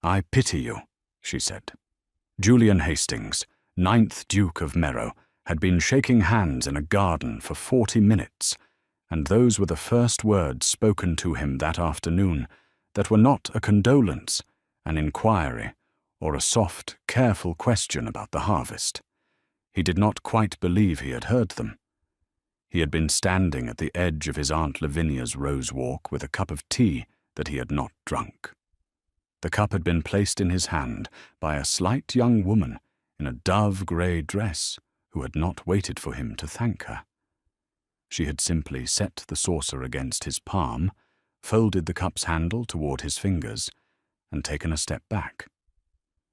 "I pity you," she said. Julian Hastings, 9th Duke of Merrow, had been shaking hands in a garden for 40 minutes, and those were the first words spoken to him that afternoon that were not a condolence, an inquiry, or a soft, careful question about the harvest. He did not quite believe he had heard them. He had been standing at the edge of his Aunt Lavinia's rose walk with a cup of tea that he had not drunk. The cup had been placed in his hand by a slight young woman in a dove-grey dress who had not waited for him to thank her. She had simply set the saucer against his palm, folded the cup's handle toward his fingers, and taken a step back.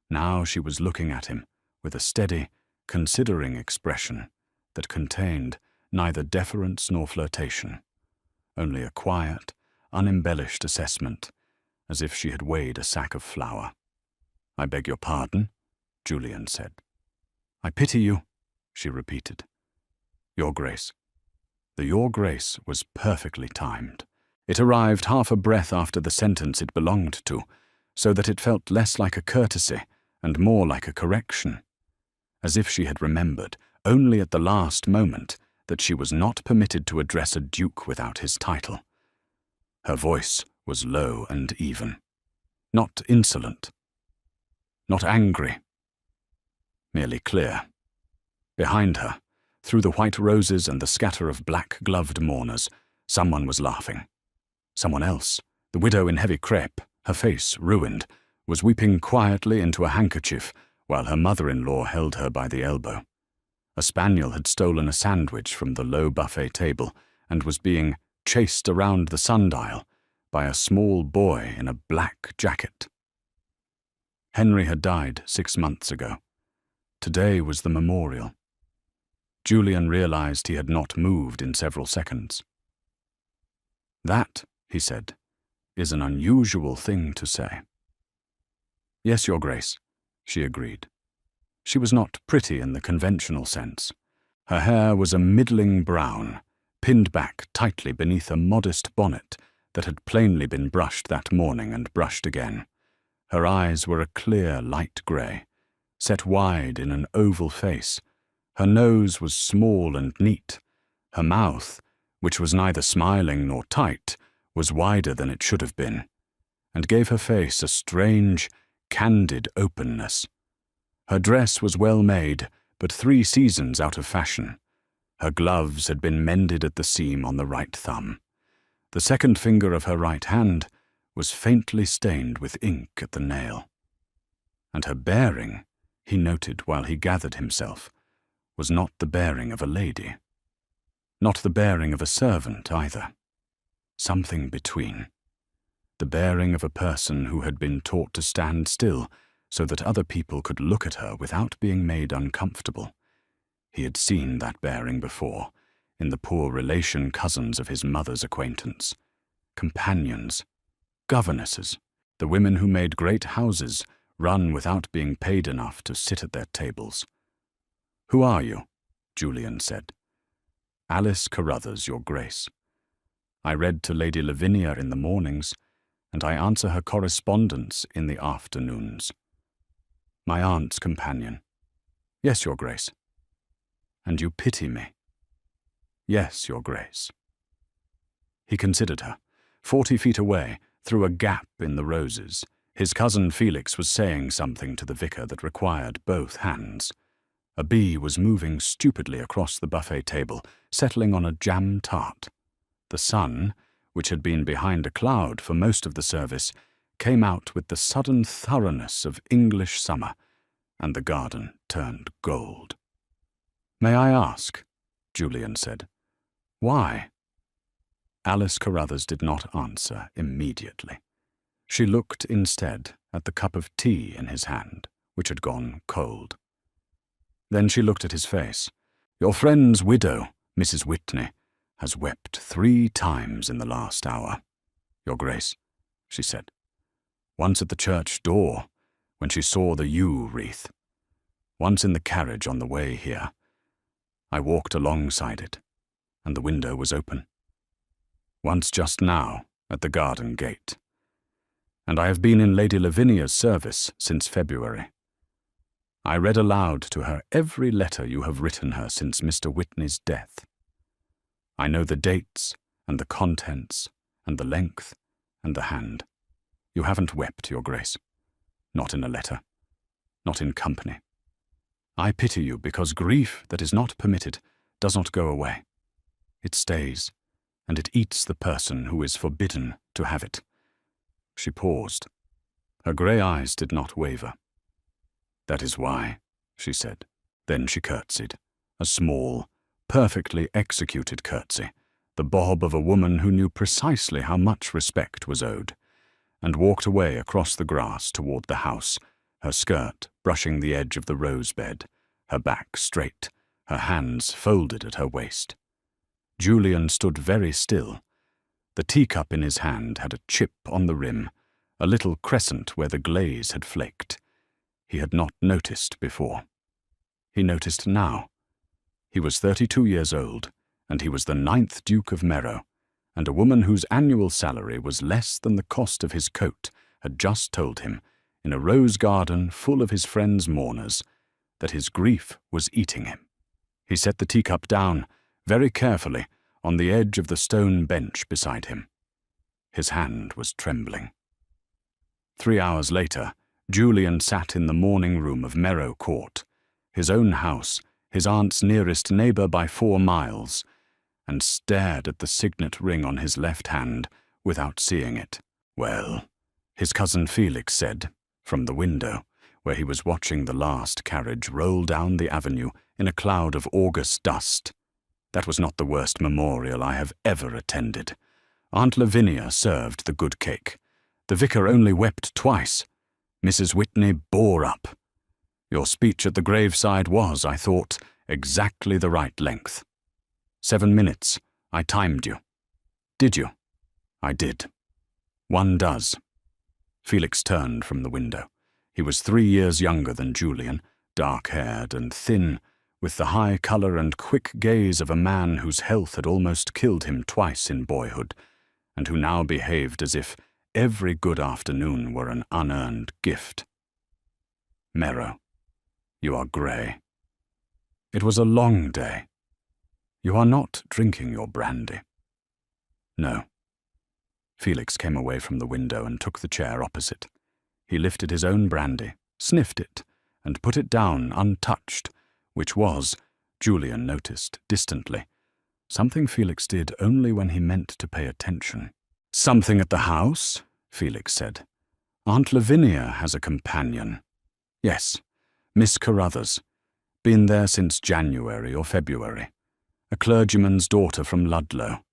Now she was looking at him with a steady, considering expression that contained neither deference nor flirtation, only a quiet, unembellished assessment, as if she had weighed a sack of flour. "I beg your pardon," Julian said. "I pity you," she repeated. "Your Grace." The "Your Grace" was perfectly timed. It arrived half a breath after the sentence it belonged to, so that it felt less like a courtesy and more like a correction, as if she had remembered, only at the last moment, that she was not permitted to address a duke without his title. Her voice was low and even, not insolent, not angry, merely clear. Behind her, through the white roses and the scatter of black-gloved mourners, someone was laughing. Someone else, the widow in heavy crepe, her face ruined, was weeping quietly into a handkerchief while her mother-in-law held her by the elbow. A spaniel had stolen a sandwich from the low buffet table and was being chased around the sundial by a small boy in a black jacket. Henry had died 6 months ago. Today was the memorial. Julian realized he had not moved in several seconds. "That," he said, "is an unusual thing to say." "Yes, Your Grace," she agreed. She was not pretty in the conventional sense. Her hair was a middling brown, pinned back tightly beneath a modest bonnet that had plainly been brushed that morning and brushed again. Her eyes were a clear light grey, set wide in an oval face. Her nose was small and neat. Her mouth, which was neither smiling nor tight, was wider than it should have been, and gave her face a strange, candid openness. Her dress was well made, but 3 seasons out of fashion. Her gloves had been mended at the seam on the right thumb. The second finger of her right hand was faintly stained with ink at the nail. And her bearing, he noted while he gathered himself, was not the bearing of a lady. Not the bearing of a servant either. Something between. The bearing of a person who had been taught to stand still so that other people could look at her without being made uncomfortable. He had seen that bearing before, in the poor relation cousins of his mother's acquaintance. Companions, governesses, the women who made great houses run without being paid enough to sit at their tables. "Who are you?" Julian said. "Alice Carruthers, Your Grace. I read to Lady Lavinia in the mornings, and I answer her correspondence in the afternoons. My aunt's companion." "Yes, Your Grace." "And you pity me?" "Yes, Your Grace." He considered her. 40 feet away, through a gap in the roses, his cousin Felix was saying something to the vicar that required both hands. A bee was moving stupidly across the buffet table, settling on a jam tart. The sun, which had been behind a cloud for most of the service, came out with the sudden thoroughness of English summer, and the garden turned gold. "May I ask?" Julian said. "Why?" Alice Carruthers did not answer immediately. She looked instead at the cup of tea in his hand, which had gone cold. Then she looked at his face. "Your friend's widow, Mrs. Whitney, has wept 3 times in the last hour, Your Grace," she said. "Once at the church door, when she saw the yew wreath. Once in the carriage on the way here. I walked alongside it, and the window was open. Once just now, at the garden gate. and I have been in Lady Lavinia's service since February. I read aloud to her every letter you have written her since Mr. Whitney's death. I know the dates, and the contents, and the length, and the hand. You haven't wept, Your Grace. Not in a letter. Not in company. I pity you because grief that is not permitted does not go away. It stays, and it eats the person who is forbidden to have it. She paused. Her grey eyes did not waver. That is why, she said. Then she curtsied, a small, perfectly executed curtsy, the bob of a woman who knew precisely how much respect was owed, and walked away across the grass toward the house, her skirt brushing the edge of the rose bed, her back straight, her hands folded at her waist. Julian stood very still. The teacup in his hand had a chip on the rim, a little crescent where the glaze had flaked. He had not noticed before. He noticed now. He was 32 years old, and he was the 9th Duke of Merrow, and a woman whose annual salary was less than the cost of his coat had just told him, in a rose garden full of his friends' mourners, that his grief was eating him. He set the teacup down, very carefully, on the edge of the stone bench beside him. His hand was trembling. 3 hours later, Julian sat in the morning room of Merrow Court, his own house, his aunt's nearest neighbour by 4 miles, and stared at the signet ring on his left hand without seeing it. Well, his cousin Felix said, from the window, where he was watching the last carriage roll down the avenue in a cloud of August dust. That was not the worst memorial I have ever attended. Aunt Lavinia served the good cake. The vicar only wept twice. Mrs. Whitney bore up. Your speech at the graveside was, I thought, exactly the right length. 7 minutes. I timed you. Did you? I did. One does. Felix turned from the window. He was 3 years younger than Julian, dark-haired and thin, with the high colour and quick gaze of a man whose health had almost killed him twice in boyhood, and who now behaved as if every good afternoon were an unearned gift. Merrow, you are grey. It was a long day. You are not drinking your brandy. No. Felix came away from the window and took the chair opposite. He lifted his own brandy, sniffed it, and put it down untouched, which was, Julian noticed distantly, something Felix did only when he meant to pay attention. Something at the house, Felix said. Aunt Lavinia has a companion. Yes, Miss Carruthers. Been there since January or February. A clergyman's daughter from Ludlow.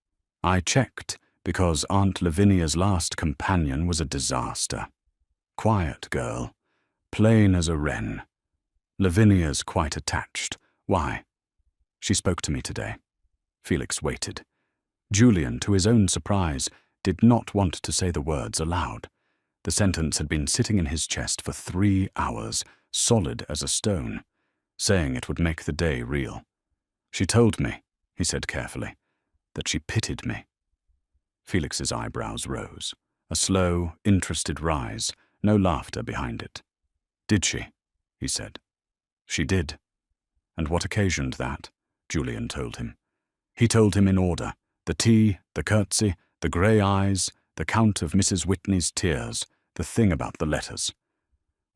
I checked, because Aunt Lavinia's last companion was a disaster. Quiet girl, plain as a wren. Lavinia's quite attached. Why? She spoke to me today. Felix waited. Julian, to his own surprise, did not want to say the words aloud. The sentence had been sitting in his chest for 3 hours, solid as a stone, saying it would make the day real. She told me, he said carefully, that she pitied me. Felix's eyebrows rose, a slow, interested rise, no laughter behind it. Did she? He said. She did. And what occasioned that? Julian told him. He told him in order, the tea, the curtsy, the grey eyes, the count of Mrs. Whitney's tears, the thing about the letters.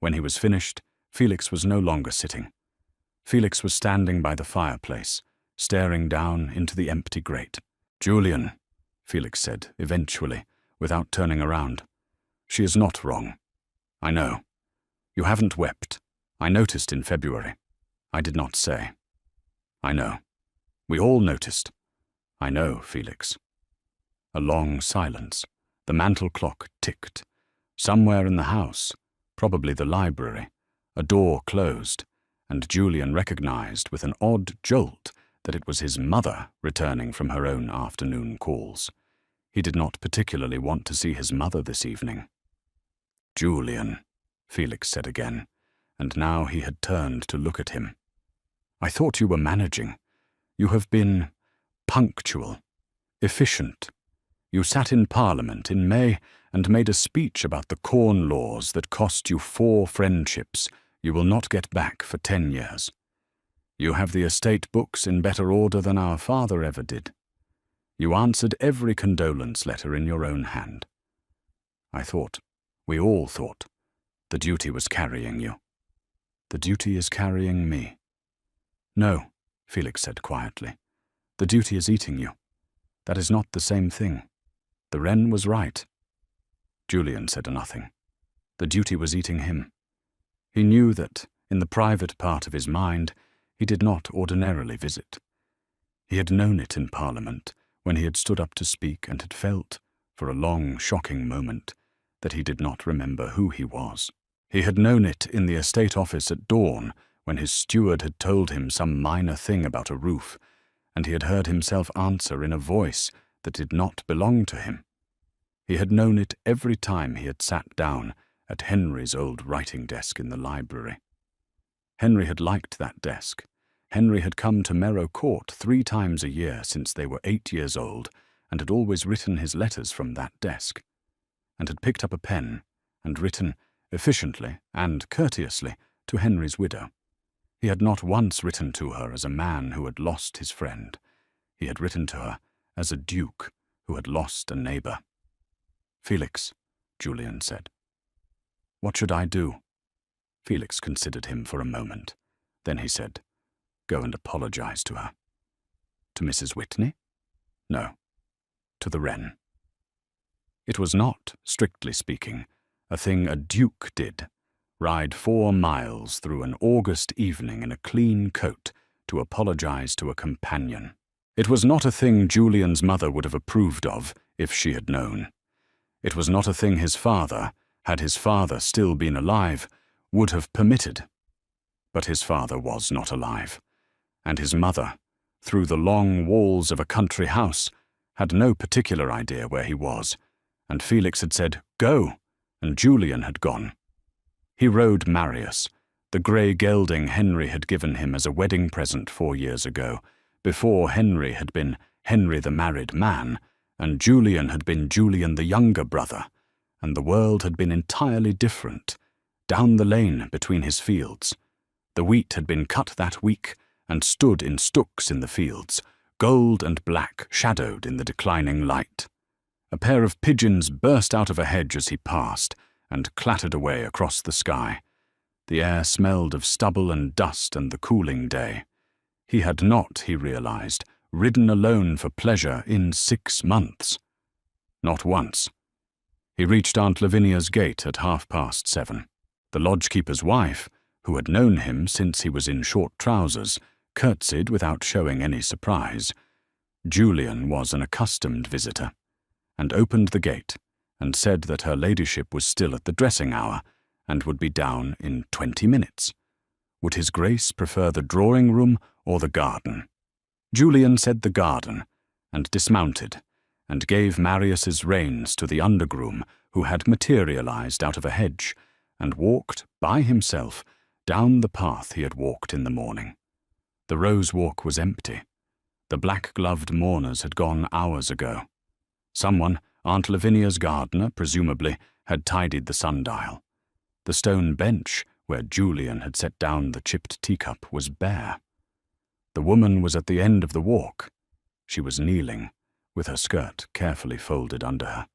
When he was finished, Felix was no longer sitting. Felix was standing by the fireplace, staring down into the empty grate. Julian, Felix said, eventually, without turning around. She is not wrong. I know. You haven't wept. I noticed in February. I did not say. I know. We all noticed. I know, Felix. A long silence. The mantel clock ticked. Somewhere in the house, probably the library, a door closed, and Julian recognized with an odd jolt that it was his mother returning from her own afternoon calls. He did not particularly want to see his mother this evening. Julian, Felix said again, and now he had turned to look at him. I thought you were managing. You have been punctual, efficient. You sat in Parliament in May and made a speech about the Corn Laws that cost you 4 friendships you will not get back for 10 years. You have the estate books in better order than our father ever did. You answered every condolence letter in your own hand. I thought, we all thought, the duty was carrying you. The duty is carrying me. No, Felix said quietly. The duty is eating you. That is not the same thing. The wren was right. Julian said nothing. The duty was eating him. He knew that, in the private part of his mind, he did not ordinarily visit. He had known it in Parliament, when he had stood up to speak and had felt, for a long, shocking moment, that he did not remember who he was. He had known it in the estate office at dawn, when his steward had told him some minor thing about a roof, and he had heard himself answer in a voice that did not belong to him. He had known it every time he had sat down at Henry's old writing desk in the library. Henry had liked that desk. Henry had come to Merrow Court 3 times a year since they were 8 years old, and had always written his letters from that desk, and had picked up a pen and written, efficiently and courteously, to Henry's widow. He had not once written to her as a man who had lost his friend. He had written to her as a duke who had lost a neighbour. Felix, Julian said. What should I do? Felix considered him for a moment. Then he said, Go and apologize to her. To Mrs. Whitney? No, to the wren. It was not, strictly speaking, a thing a duke did, ride 4 miles through an August evening in a clean coat to apologize to a companion. It was not a thing Julian's mother would have approved of if she had known. It was not a thing his father, had his father still been alive, would have permitted. But his father was not alive, and his mother, through the long walls of a country house, had no particular idea where he was, and Felix had said, Go, and Julian had gone. He rode Marius, the grey gelding Henry had given him as a wedding present 4 years ago, before Henry had been Henry the married man, and Julian had been Julian the younger brother, and the world had been entirely different. Down the lane between his fields, the wheat had been cut that week and stood in stooks in the fields, gold and black shadowed in the declining light. A pair of pigeons burst out of a hedge as he passed and clattered away across the sky. The air smelled of stubble and dust and the cooling day. He had not, he realized, ridden alone for pleasure in 6 months. Not once. He reached Aunt Lavinia's gate at 7:30. The lodgekeeper's wife, who had known him since he was in short trousers, curtsied without showing any surprise. Julian was an accustomed visitor, and opened the gate, and said that her ladyship was still at the dressing hour, and would be down in 20 minutes. Would his grace prefer the drawing-room or the garden? Julian said the garden, and dismounted, and gave Marius's reins to the undergroom who had materialized out of a hedge, and walked, by himself, down the path he had walked in the morning. The rose walk was empty. The black-gloved mourners had gone hours ago. Someone, Aunt Lavinia's gardener, presumably, had tidied the sundial. The stone bench, where Julian had set down the chipped teacup, was bare. The woman was at the end of the walk. She was kneeling, with her skirt carefully folded under her,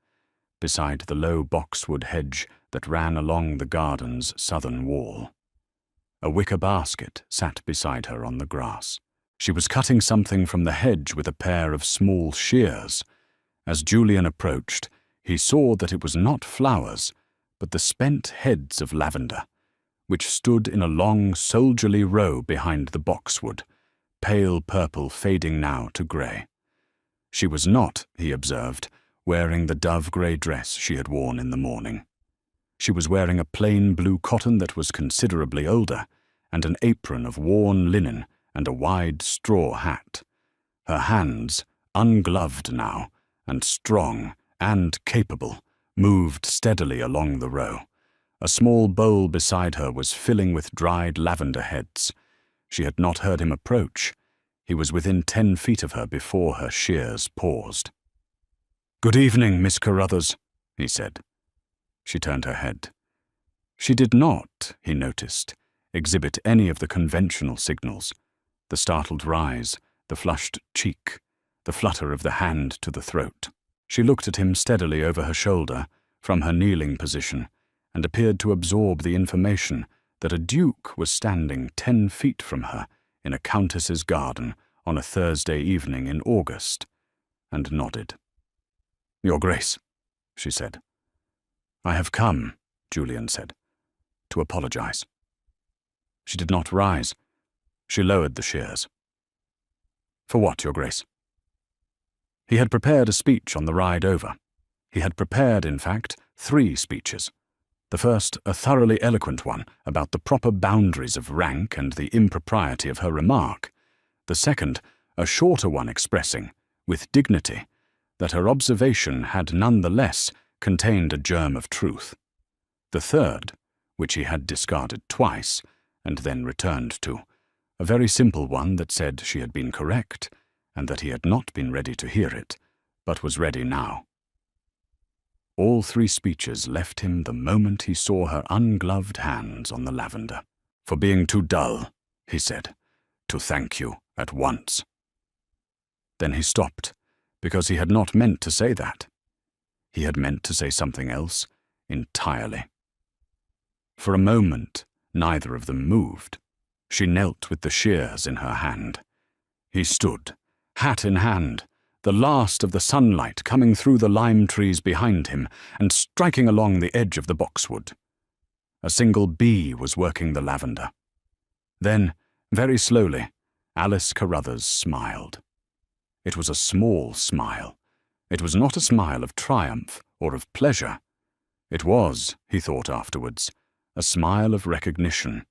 beside the low boxwood hedge that ran along the garden's southern wall. A wicker basket sat beside her on the grass. She was cutting something from the hedge with a pair of small shears. As Julian approached, he saw that it was not flowers, but the spent heads of lavender, which stood in a long soldierly row behind the boxwood, pale purple fading now to grey. She was not, he observed, wearing the dove-grey dress she had worn in the morning. She was wearing a plain blue cotton that was considerably older, and an apron of worn linen and a wide straw hat. Her hands, ungloved now, and strong and capable, moved steadily along the row. A small bowl beside her was filling with dried lavender heads. She had not heard him approach. He was within 10 feet of her before her shears paused. "Good evening, Miss Carruthers," he said. She turned her head. She did not, he noticed, exhibit any of the conventional signals: the startled rise, the flushed cheek, the flutter of the hand to the throat. She looked at him steadily over her shoulder, from her kneeling position, and appeared to absorb the information that a duke was standing 10 feet from her in a countess's garden on a Thursday evening in August, and nodded. "Your Grace," she said. "I have come," Julian said, "to apologize." She did not rise. She lowered the shears. "For what, Your Grace?" He had prepared a speech on the ride over. He had prepared, in fact, 3 speeches. The first, a thoroughly eloquent one about the proper boundaries of rank and the impropriety of her remark. The second, a shorter one expressing, with dignity, that her observation had none the less contained a germ of truth. The third, which he had discarded twice, and then returned to, a very simple one that said she had been correct, and that he had not been ready to hear it, but was ready now. All 3 speeches left him the moment he saw her ungloved hands on the lavender. "For being too dull," he said, "to thank you at once." Then he stopped, because he had not meant to say that. He had meant to say something else entirely. For a moment, neither of them moved. She knelt with the shears in her hand. He stood, hat in hand, the last of the sunlight coming through the lime trees behind him and striking along the edge of the boxwood. A single bee was working the lavender. Then, very slowly, Alice Carruthers smiled. It was a small smile. It was not a smile of triumph or of pleasure. It was, he thought afterwards, a smile of recognition,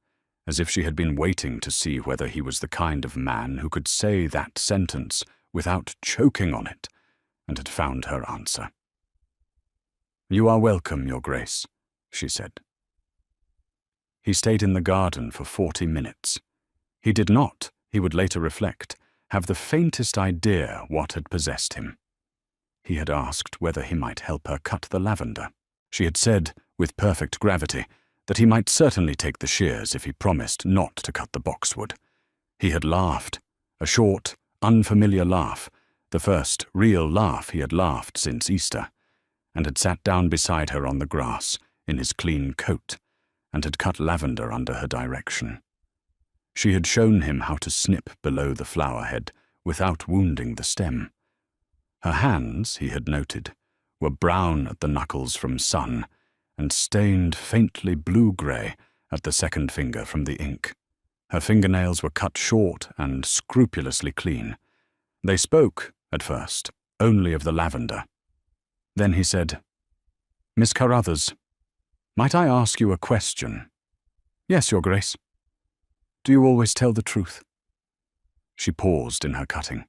as if she had been waiting to see whether he was the kind of man who could say that sentence without choking on it, and had found her answer. "You are welcome, Your Grace," she said. He stayed in the garden for 40 minutes. He did not, he would later reflect, have the faintest idea what had possessed him. He had asked whether he might help her cut the lavender. She had said, with perfect gravity, that he might certainly take the shears if he promised not to cut the boxwood. He had laughed, a short, unfamiliar laugh, the first real laugh he had laughed since Easter, and had sat down beside her on the grass, in his clean coat, and had cut lavender under her direction. She had shown him how to snip below the flower head without wounding the stem. Her hands, he had noted, were brown at the knuckles from sun, and stained faintly blue-grey at the second finger from the ink. Her fingernails were cut short and scrupulously clean. They spoke, at first, only of the lavender. Then he said, "Miss Carruthers, might I ask you a question?" "Yes, Your Grace." "Do you always tell the truth?" She paused in her cutting.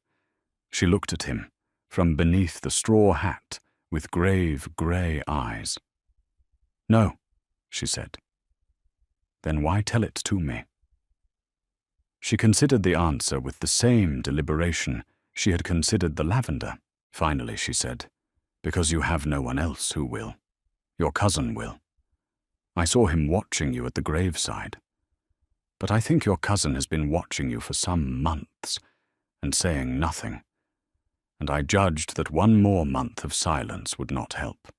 She looked at him, from beneath the straw hat, with grave grey eyes. "No," she said. "Then why tell it to me?" She considered the answer with the same deliberation she had considered the lavender. Finally she said, "Because you have no one else who will. Your cousin will. I saw him watching you at the graveside. But I think your cousin has been watching you for some months, and saying nothing, and I judged that one more month of silence would not help.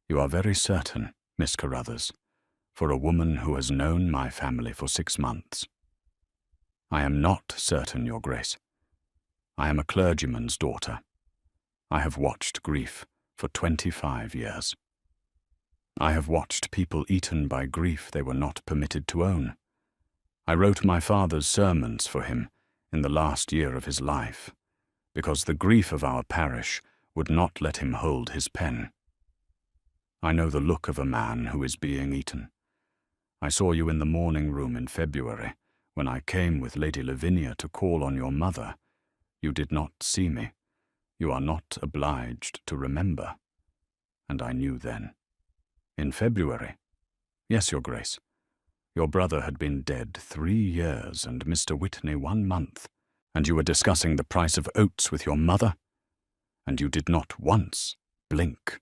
You are very certain, Miss Carruthers, for a woman who has known my family for 6 months. I am not certain, Your Grace. I am a clergyman's daughter. I have watched grief for 25 years. I have watched people eaten by grief they were not permitted to own. I wrote my father's sermons for him in the last year of his life, because the grief of our parish would not let him hold his pen. I know the look of a man who is being eaten. I saw you in the morning room in February, when I came with Lady Lavinia to call on your mother. You did not see me. You are not obliged to remember. And I knew then. In February? Yes, Your Grace. Your brother had been dead 3 years and Mr. Whitney 1 month, and you were discussing the price of oats with your mother? and you did not once blink.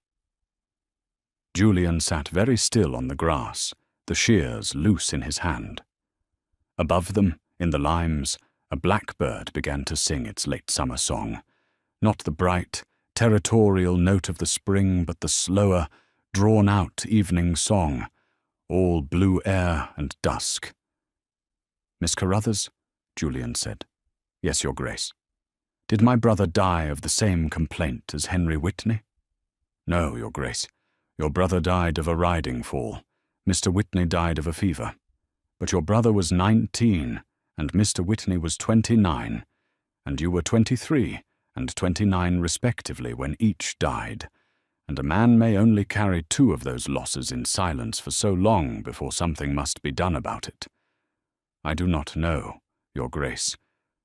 Julian sat very still on the grass, the shears loose in his hand. Above them, in the limes, a blackbird began to sing its late summer song, not the bright, territorial note of the spring, but the slower, drawn-out evening song, all blue air and dusk. "Miss Carruthers," Julian said. "Yes, Your Grace." "Did my brother die of the same complaint as Henry Whitney?" "No, Your Grace. Your brother died of a riding fall. Mr. Whitney died of a fever. But your brother was 19, and Mr. Whitney was 29, and you were 23 and 29 respectively when each died, and a man may only carry 2 of those losses in silence for so long before something must be done about it. I do not know, Your Grace,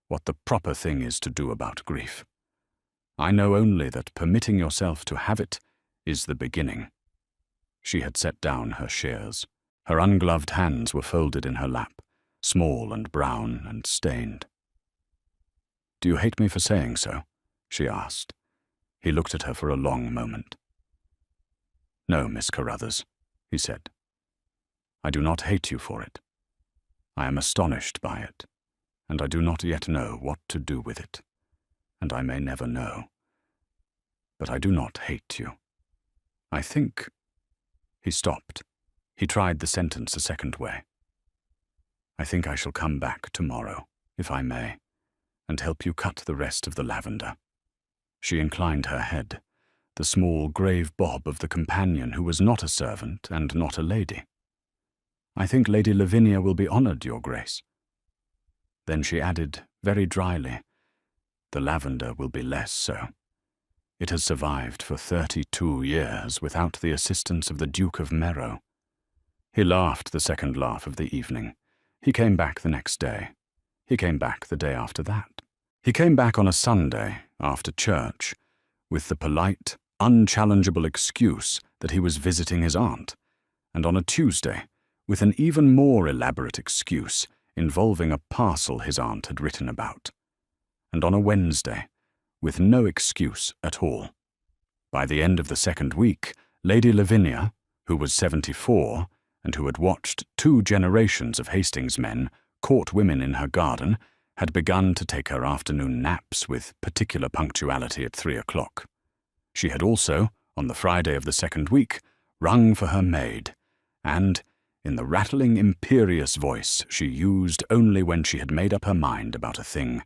what the proper thing is to do about grief. I know only that permitting yourself to have it is the beginning." She had set down her shears. Her ungloved hands were folded in her lap, small and brown and stained. "Do you hate me for saying so?" she asked. He looked at her for a long moment. "No, Miss Carruthers," he said. "I do not hate you for it. I am astonished by it, and I do not yet know what to do with it, and I may never know. But I do not hate you. I think—" He stopped. He tried the sentence a second way. "I think I shall come back tomorrow, if I may, and help you cut the rest of the lavender." She inclined her head, the small grave bob of the companion who was not a servant and not a lady. "I think Lady Lavinia will be honoured, Your Grace." Then she added, very dryly, "The lavender will be less so. It has survived for 32 years without the assistance of the Duke of Merrow." He laughed the second laugh of the evening. He came back the next day. He came back the day after that. He came back on a Sunday, after church, with the polite, unchallengeable excuse that he was visiting his aunt, and on a Tuesday, with an even more elaborate excuse involving a parcel his aunt had written about, and on a Wednesday, with no excuse at all. By the end of the second week, Lady Lavinia, who was 74, and who had watched 2 generations of Hastings men court women in her garden, had begun to take her afternoon naps with particular punctuality at 3 o'clock. She had also, on the Friday of the second week, rung for her maid, and, in the rattling, imperious voice she used only when she had made up her mind about a thing,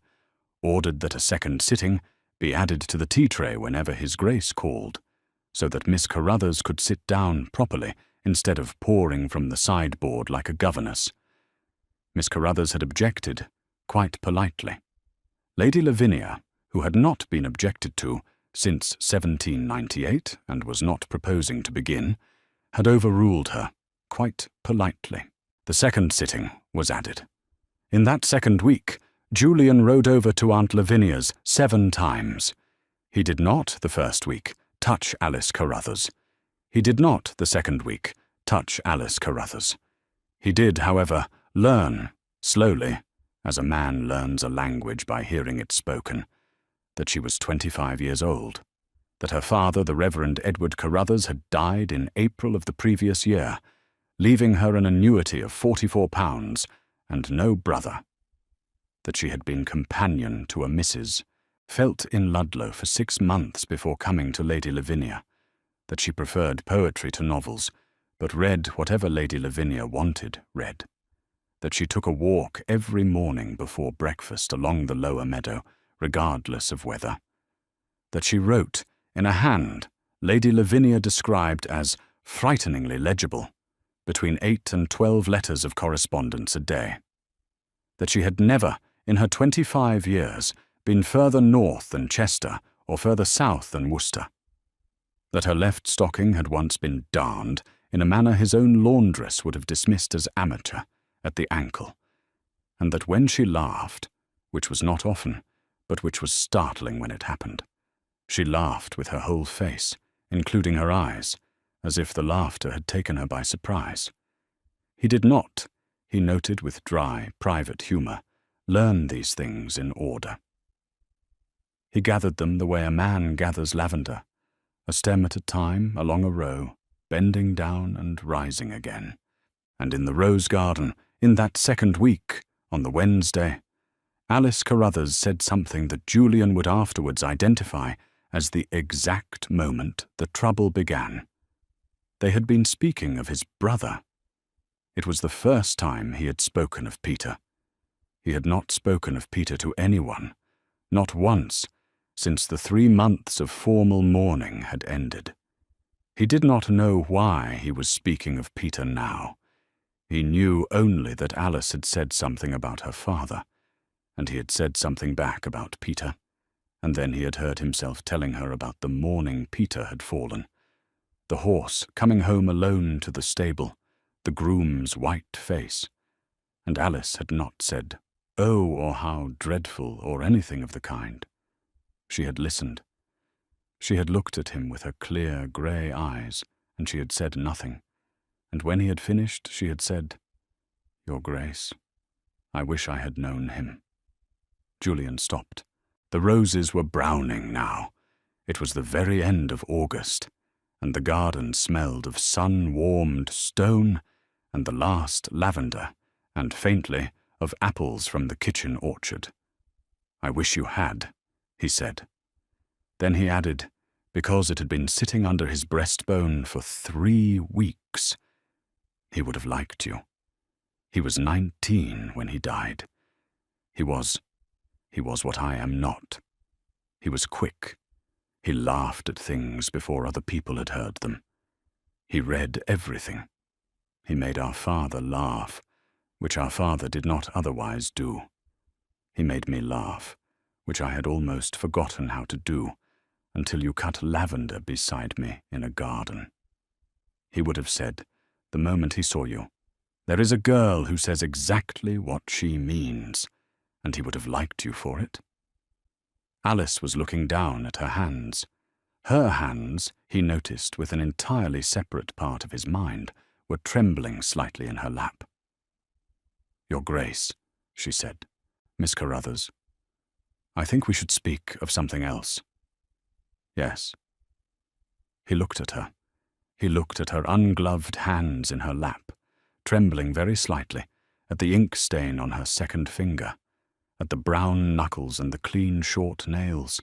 ordered that a second sitting be added to the tea-tray whenever His Grace called, so that Miss Carruthers could sit down properly instead of pouring from the sideboard like a governess. Miss Carruthers had objected, quite politely. Lady Lavinia, who had not been objected to since 1798 and was not proposing to begin, had overruled her, quite politely. The second sitting was added. In that second week, Julian rode over to Aunt Lavinia's 7 times. He did not, the first week, touch Alice Carruthers. He did not, the second week, touch Alice Carruthers. He did, however, learn, slowly, as a man learns a language by hearing it spoken, that she was 25 years old, that her father, the Reverend Edward Carruthers, had died in April of the previous year, leaving her an annuity of £44 and no brother, that she had been companion to a Mrs. Felt in Ludlow for 6 months before coming to Lady Lavinia, that she preferred poetry to novels, but read whatever Lady Lavinia wanted read, that she took a walk every morning before breakfast along the lower meadow, regardless of weather, that she wrote, in a hand Lady Lavinia described as frighteningly legible, between 8 and 12 letters of correspondence a day, that she had never, in her 25 years, been further north than Chester or further south than Worcester, that her left stocking had once been darned in a manner his own laundress would have dismissed as amateur, at the ankle, and that when she laughed, which was not often, but which was startling when it happened, she laughed with her whole face, including her eyes, as if the laughter had taken her by surprise. He did not, he noted with dry, private humour, learn these things in order. He gathered them the way a man gathers lavender, a stem at a time along a row, bending down and rising again. And in the rose garden, in that second week, on the Wednesday, Alice Carruthers said something that Julian would afterwards identify as the exact moment the trouble began. They had been speaking of his brother. It was the first time he had spoken of Peter. He had not spoken of Peter to anyone, not once, since the 3 months of formal mourning had ended. He did not know why he was speaking of Peter now. He knew only that Alice had said something about her father, and he had said something back about Peter, and then he had heard himself telling her about the morning Peter had fallen, the horse coming home alone to the stable, the groom's white face, and Alice had not said, "Oh, or how dreadful," or anything of the kind. She had listened. She had looked at him with her clear grey eyes, and she had said nothing, and when he had finished she had said, "Your Grace, I wish I had known him." Julian stopped. The roses were browning now. It was the very end of August, and the garden smelled of sun-warmed stone and the last lavender, and faintly of apples from the kitchen orchard. "I wish you had," he said. Then he added, because it had been sitting under his breastbone for 3 weeks, "He would have liked you. He was 19 when he died. He was what I am not. He was quick. He laughed at things before other people had heard them. He read everything. He made our father laugh, which our father did not otherwise do. He made me laugh, which I had almost forgotten how to do, until you cut lavender beside me in a garden. He would have said, the moment he saw you, 'There is a girl who says exactly what she means,' and he would have liked you for it." Alice was looking down at her hands. Her hands, he noticed with an entirely separate part of his mind, were trembling slightly in her lap. "Your Grace," she said, "Miss Carruthers, I think we should speak of something else." "Yes." He looked at her. He looked at her ungloved hands in her lap, trembling very slightly, at the ink stain on her second finger, at the brown knuckles and the clean short nails,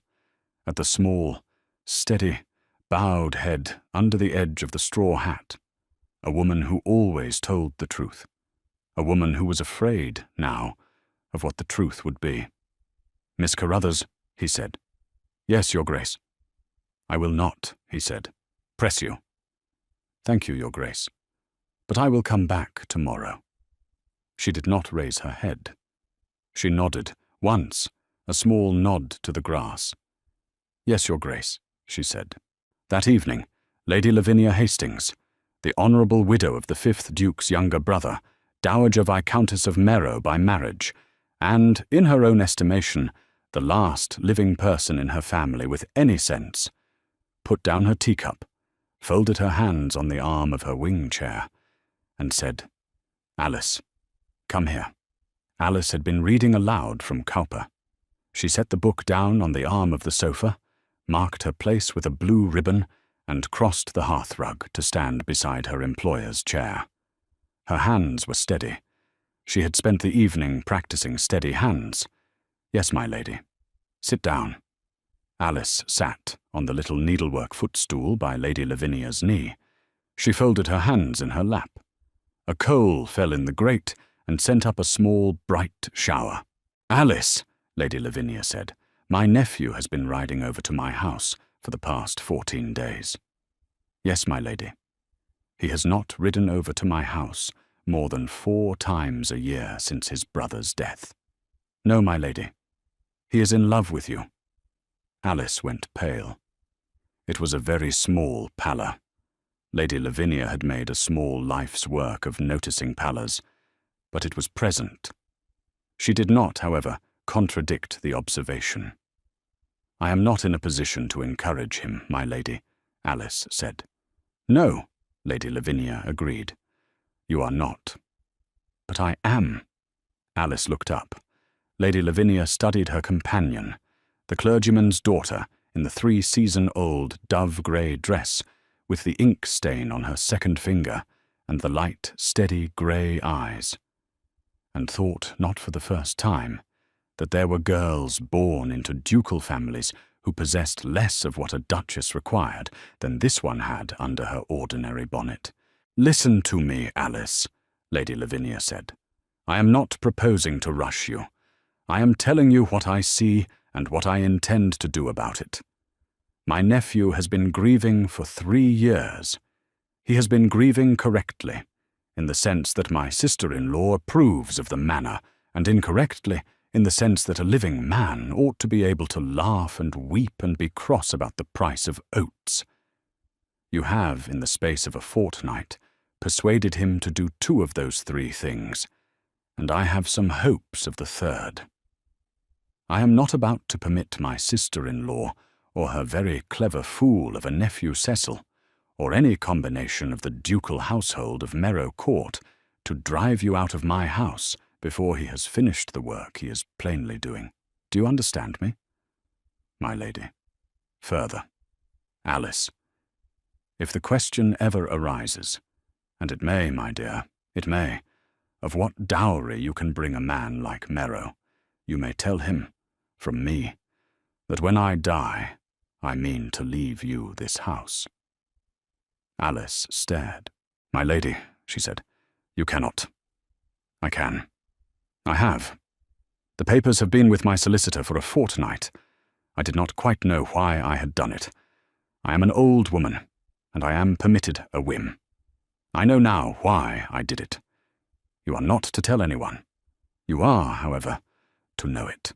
at the small, steady, bowed head under the edge of the straw hat. A woman who always told the truth. A woman who was afraid, now, of what the truth would be. "Miss Carruthers," he said. "Yes, Your Grace." "I will not," he said, "press you." "Thank you, Your Grace. But I will come back tomorrow." She did not raise her head. She nodded, once, a small nod to the grass. "Yes, Your Grace," she said. That evening, Lady Lavinia Hastings, the honourable widow of the 5th Duke's younger brother, Dowager Viscountess of Merrow by marriage, and, in her own estimation, the last living person in her family with any sense, put down her teacup, folded her hands on the arm of her wing-chair, and said, "Alice, come here." Alice had been reading aloud from Cowper. She set the book down on the arm of the sofa, marked her place with a blue ribbon, and crossed the hearthrug to stand beside her employer's chair. Her hands were steady. She had spent the evening practicing steady hands. "Yes, my lady. Sit down." Alice sat on the little needlework footstool by Lady Lavinia's knee. She folded her hands in her lap. A coal fell in the grate and sent up a small, bright shower. "Alice," Lady Lavinia said, "my nephew has been riding over to my house for the past 14 days. "Yes, my lady. He has not ridden over to my house more than 4 times a year since his brother's death." "No, my lady. He is in love with you." Alice went pale. It was a very small pallor. Lady Lavinia had made a small life's work of noticing pallors, but it was present. She did not, however, contradict the observation. "I am not in a position to encourage him, my lady," Alice said. "No," Lady Lavinia agreed. "You are not." "But I am." Alice looked up. Lady Lavinia studied her companion. The clergyman's daughter, in the 3-season-old dove-grey dress, with the ink stain on her second finger, and the light, steady grey eyes. And thought, not for the first time, that there were girls born into ducal families who possessed less of what a duchess required than this one had under her ordinary bonnet. "Listen to me, Alice," Lady Lavinia said. "I am not proposing to rush you. I am telling you what I see and what I intend to do about it. My nephew has been grieving for 3 years. He has been grieving correctly, in the sense that my sister-in-law approves of the manner, and incorrectly, in the sense that a living man ought to be able to laugh and weep and be cross about the price of oats. You have, in the space of a fortnight, persuaded him to do 2 of those 3 things, and I have some hopes of the 3rd. I am not about to permit my sister-in-law, or her very clever fool of a nephew Cecil, or any combination of the ducal household of Merrow Court, to drive you out of my house before he has finished the work he is plainly doing. Do you understand me? My lady. Further, Alice, if the question ever arises, and it may, my dear, it may, of what dowry you can bring a man like Merrow, you may tell him, from me, that when I die, I mean to leave you this house." Alice stared. "My lady," she said, "you cannot." "I can. I have. The papers have been with my solicitor for a fortnight. I did not quite know why I had done it. I am an old woman, and I am permitted a whim. I know now why I did it. You are not to tell anyone. You are, however, to know it."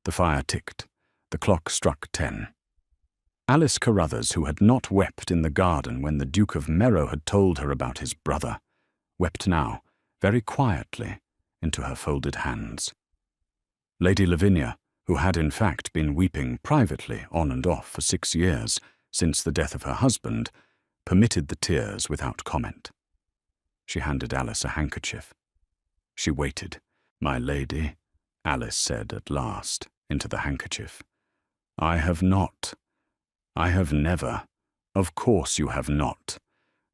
The fire ticked. The clock struck 10. Alice Carruthers, who had not wept in the garden when the Duke of Merrow had told her about his brother, wept now, very quietly, into her folded hands. Lady Lavinia, who had in fact been weeping privately on and off for 6 years, since the death of her husband, permitted the tears without comment. She handed Alice a handkerchief. She waited. "My lady," Alice said at last, into the handkerchief. "I have not. I have never. Of course you have not.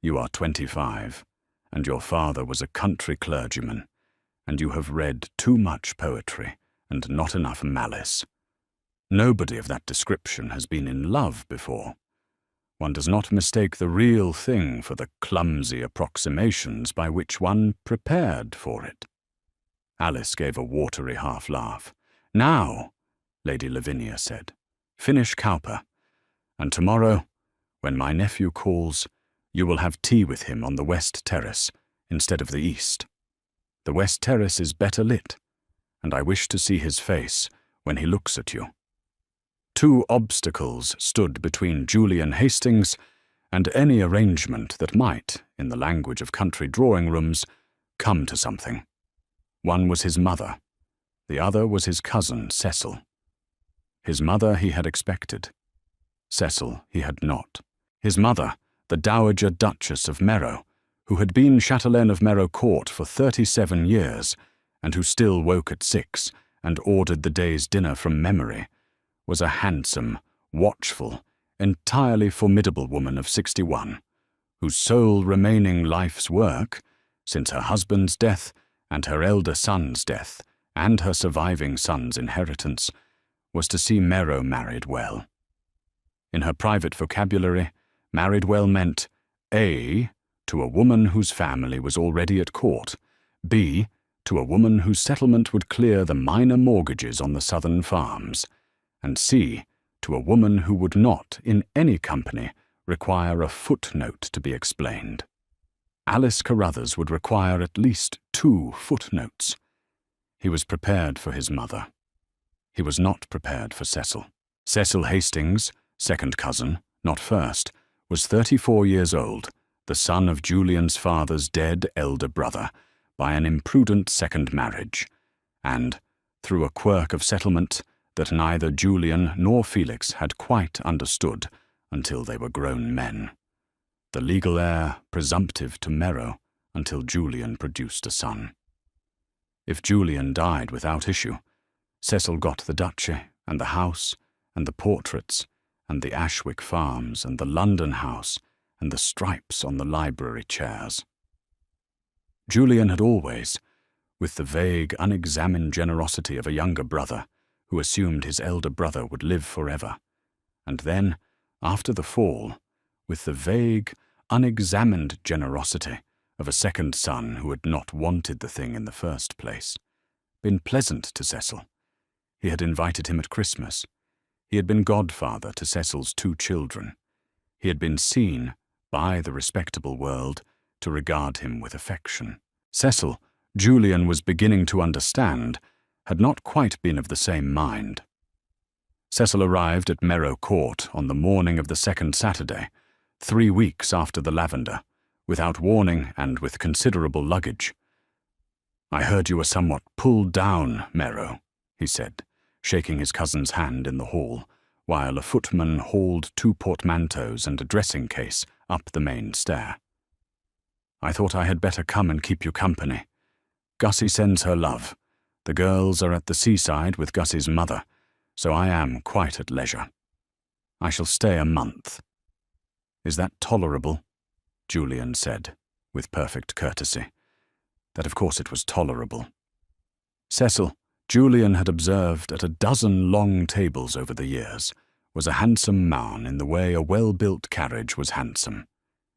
You are 25, and your father was a country clergyman, and you have read too much poetry and not enough malice. Nobody of that description has been in love before. One does not mistake the real thing for the clumsy approximations by which one prepared for it." Alice gave a watery half-laugh. "Now," Lady Lavinia said, "finish Cowper, and tomorrow, when my nephew calls, you will have tea with him on the West Terrace instead of the East. The West Terrace is better lit, and I wish to see his face when he looks at you." 2 obstacles stood between Julian Hastings and any arrangement that might, in the language of country drawing-rooms, come to something. One was his mother. The other was his cousin, Cecil. His mother he had expected. Cecil he had not. His mother, the Dowager Duchess of Merrow, who had been Chatelaine of Merrow Court for 37 years, and who still woke at 6 and ordered the day's dinner from memory, was a handsome, watchful, entirely formidable woman of 61, whose sole remaining life's work, since her husband's death and her elder son's death and her surviving son's inheritance, was to see Merrow married well. In her private vocabulary, married well meant A, to a woman whose family was already at court, B, to a woman whose settlement would clear the minor mortgages on the southern farms, and C, to a woman who would not, in any company, require a footnote to be explained. Alice Carruthers would require at least 2 footnotes. He was prepared for his mother. He was not prepared for Cecil. Cecil Hastings, second cousin, not first, was 34 years old, the son of Julian's father's dead elder brother, by an imprudent second marriage, and, through a quirk of settlement that neither Julian nor Felix had quite understood until they were grown men, the legal heir presumptive to Merrow until Julian produced a son. If Julian died without issue, Cecil got the duchy and the house, and the portraits, and the Ashwick farms, and the London house, and the stripes on the library chairs. Julian had always, with the vague, unexamined generosity of a younger brother who assumed his elder brother would live forever, and then, after the fall, with the vague, unexamined generosity of a second son who had not wanted the thing in the first place, been pleasant to Cecil. He had invited him at Christmas. He had been godfather to Cecil's 2 children. He had been seen, by the respectable world, to regard him with affection. Cecil, Julian was beginning to understand, had not quite been of the same mind. Cecil arrived at Merrow Court on the morning of the second Saturday, 3 weeks after the lavender, without warning and with considerable luggage. "I heard you were somewhat pulled down, Merrow," he said, shaking his cousin's hand in the hall, while a footman hauled 2 portmanteaus and a dressing case up the main stair. "I thought I had better come and keep you company. Gussie sends her love. The girls are at the seaside with Gussie's mother, so I am quite at leisure. I shall stay a month." "Is that tolerable?" Julian said, with perfect courtesy. That of course it was tolerable. Cecil, Julian had observed at a dozen long tables over the years, was a handsome man in the way a well-built carriage was handsome.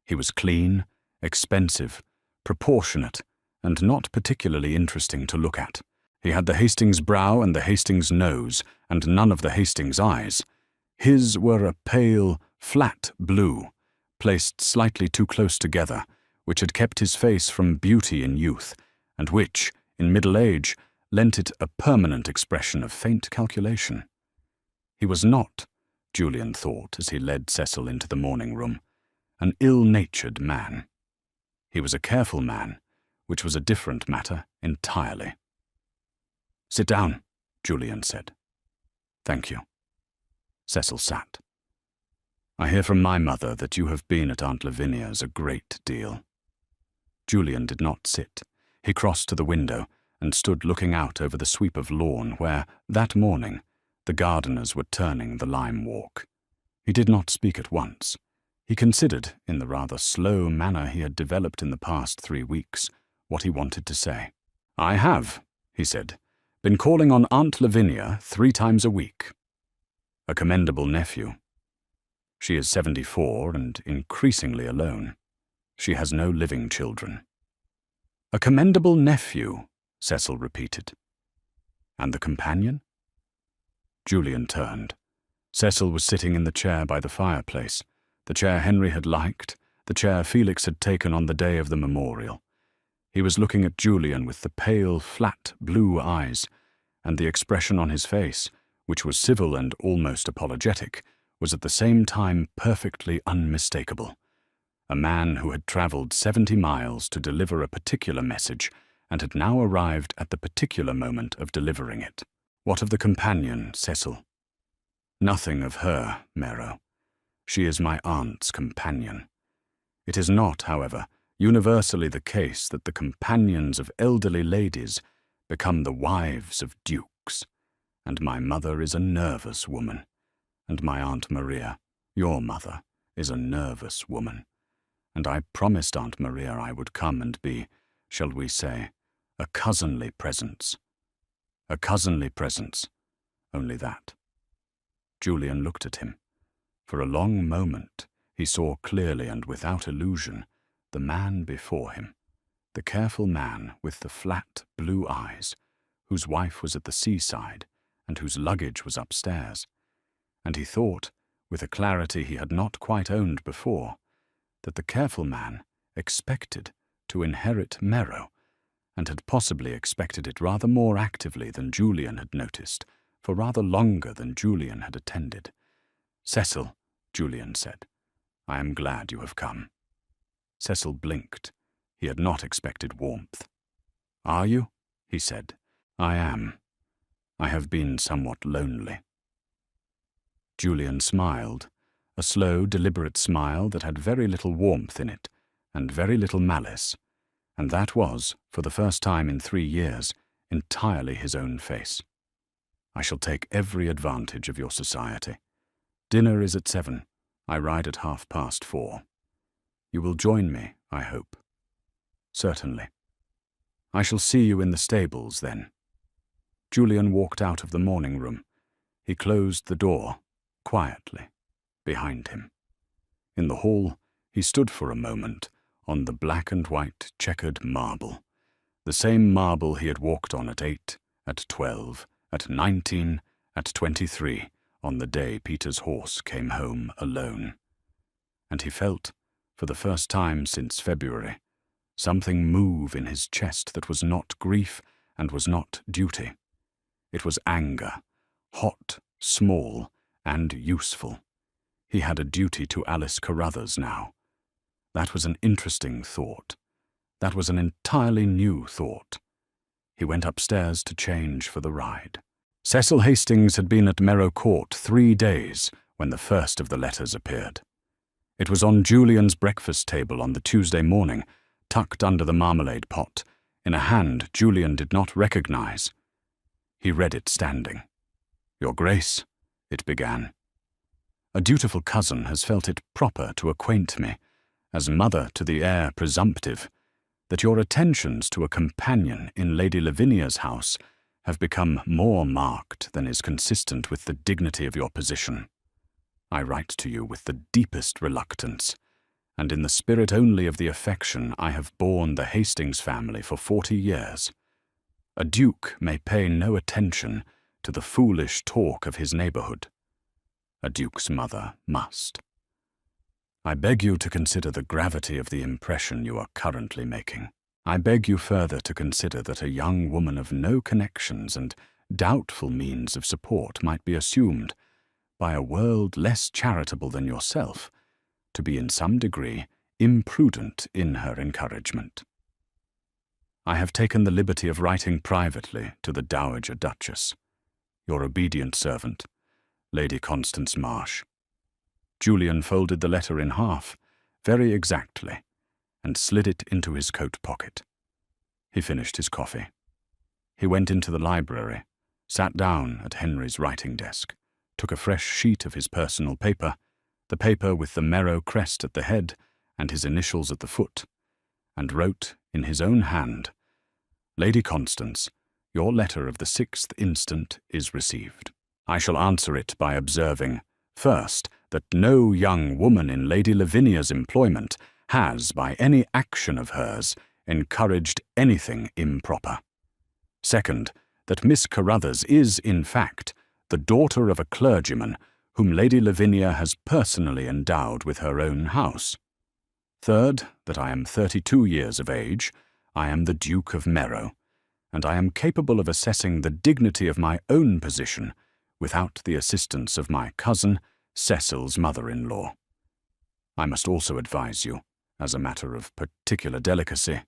He was clean, expensive, proportionate, and not particularly interesting to look at. He had the Hastings brow and the Hastings nose, and none of the Hastings eyes. His were a pale, flat blue, placed slightly too close together, which had kept his face from beauty in youth, and which, in middle age, lent it a permanent expression of faint calculation. He was not, Julian thought as he led Cecil into the morning room, an ill-natured man. He was a careful man, which was a different matter entirely. "Sit down," Julian said. "Thank you." Cecil sat. "I hear from my mother that you have been at Aunt Lavinia's a great deal." Julian did not sit. He crossed to the window and stood looking out over the sweep of lawn where, that morning, the gardeners were turning the lime walk. He did not speak at once. He considered, in the rather slow manner he had developed in the past 3 weeks, what he wanted to say. "I have," he said, "been calling on Aunt Lavinia 3 times a week. A commendable nephew. She is 74 and increasingly alone. She has no living children." "A commendable nephew," Cecil repeated. "And the companion?" Julian turned. Cecil was sitting in the chair by the fireplace, the chair Henry had liked, the chair Felix had taken on the day of the memorial. He was looking at Julian with the pale, flat, blue eyes, and the expression on his face, which was civil and almost apologetic, was at the same time perfectly unmistakable. A man who had travelled 70 miles to deliver a particular message and had now arrived at the particular moment of delivering it. "What of the companion, Cecil?" "Nothing of her, Merrow. She is my aunt's companion. It is not, however, universally the case that the companions of elderly ladies become the wives of dukes, and my mother is a nervous woman, and my Aunt Maria, your mother, is a nervous woman, and I promised Aunt Maria I would come and be, shall we say, a cousinly presence. A cousinly presence, only that." Julian looked at him. For a long moment he saw clearly and without illusion the man before him, the careful man with the flat blue eyes, whose wife was at the seaside and whose luggage was upstairs, and he thought, with a clarity he had not quite owned before, that the careful man expected to inherit Merrow, and had possibly expected it rather more actively than Julian had noticed, for rather longer than Julian had attended. "Cecil," Julian said, "I am glad you have come." Cecil blinked. He had not expected warmth. "Are you?" he said. "I am. I have been somewhat lonely." Julian smiled, a slow, deliberate smile that had very little warmth in it, and very little malice, and that was, for the first time in 3 years, entirely his own face. I shall take every advantage of your society. Dinner is at 7. I ride at 4:30. You will join me, I hope. Certainly. I shall see you in the stables, then. Julian walked out of the morning room. He closed the door, quietly, behind him. In the hall, he stood for a moment on the black and white checkered marble, the same marble he had walked on at 8, at 12, at 19, at 23, on the day Peter's horse came home alone. And he felt, for the first time since February, something move in his chest that was not grief and was not duty. It was anger, hot, small, and useful. He had a duty to Alice Carruthers now. That was an interesting thought. That was an entirely new thought. He went upstairs to change for the ride. Cecil Hastings had been at Merrow Court 3 days when the first of the letters appeared. It was on Julian's breakfast table on the Tuesday morning, tucked under the marmalade pot, in a hand Julian did not recognize. He read it standing. "Your Grace," it began. "A dutiful cousin has felt it proper to acquaint me, as mother to the heir presumptive, that your attentions to a companion in Lady Lavinia's house have become more marked than is consistent with the dignity of your position. I write to you with the deepest reluctance, and in the spirit only of the affection I have borne the Hastings family for 40 years. A duke may pay no attention to the foolish talk of his neighborhood. A duke's mother must. I beg you to consider the gravity of the impression you are currently making. I beg you further to consider that a young woman of no connections and doubtful means of support might be assumed, by a world less charitable than yourself, to be in some degree imprudent in her encouragement. I have taken the liberty of writing privately to the Dowager Duchess. Your obedient servant, Lady Constance Marsh." Julian folded the letter in half, very exactly, and slid it into his coat pocket. He finished his coffee. He went into the library, sat down at Henry's writing desk, took a fresh sheet of his personal paper, the paper with the Merrow crest at the head and his initials at the foot, and wrote in his own hand, "Lady Constance, your letter of the 6th instant is received. I shall answer it by observing, first, that no young woman in Lady Lavinia's employment has, by any action of hers, encouraged anything improper. Second, that Miss Carruthers is, in fact, the daughter of a clergyman whom Lady Lavinia has personally endowed with her own house. Third, that I am 32 years of age, I am the Duke of Merrow, and I am capable of assessing the dignity of my own position without the assistance of my cousin, Cecil's mother-in-law. I must also advise you, as a matter of particular delicacy,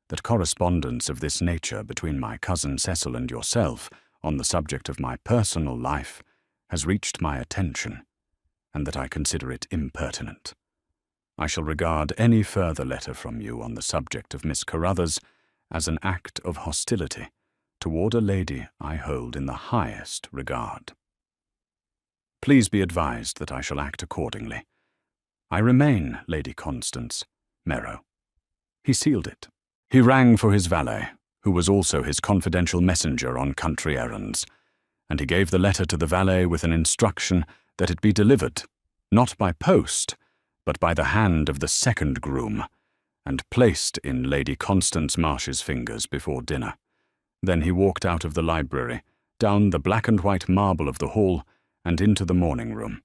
that correspondence of this nature between my cousin Cecil and yourself on the subject of my personal life has reached my attention, and that I consider it impertinent. I shall regard any further letter from you on the subject of Miss Carruthers as an act of hostility toward a lady I hold in the highest regard. Please be advised that I shall act accordingly. I remain, Lady Constance, Merrow." He sealed it. He rang for his valet, who was also his confidential messenger on country errands, and he gave the letter to the valet with an instruction that it be delivered, not by post, but by the hand of the second groom, and placed in Lady Constance Marsh's fingers before dinner. Then he walked out of the library, down the black and white marble of the hall, and into the morning room.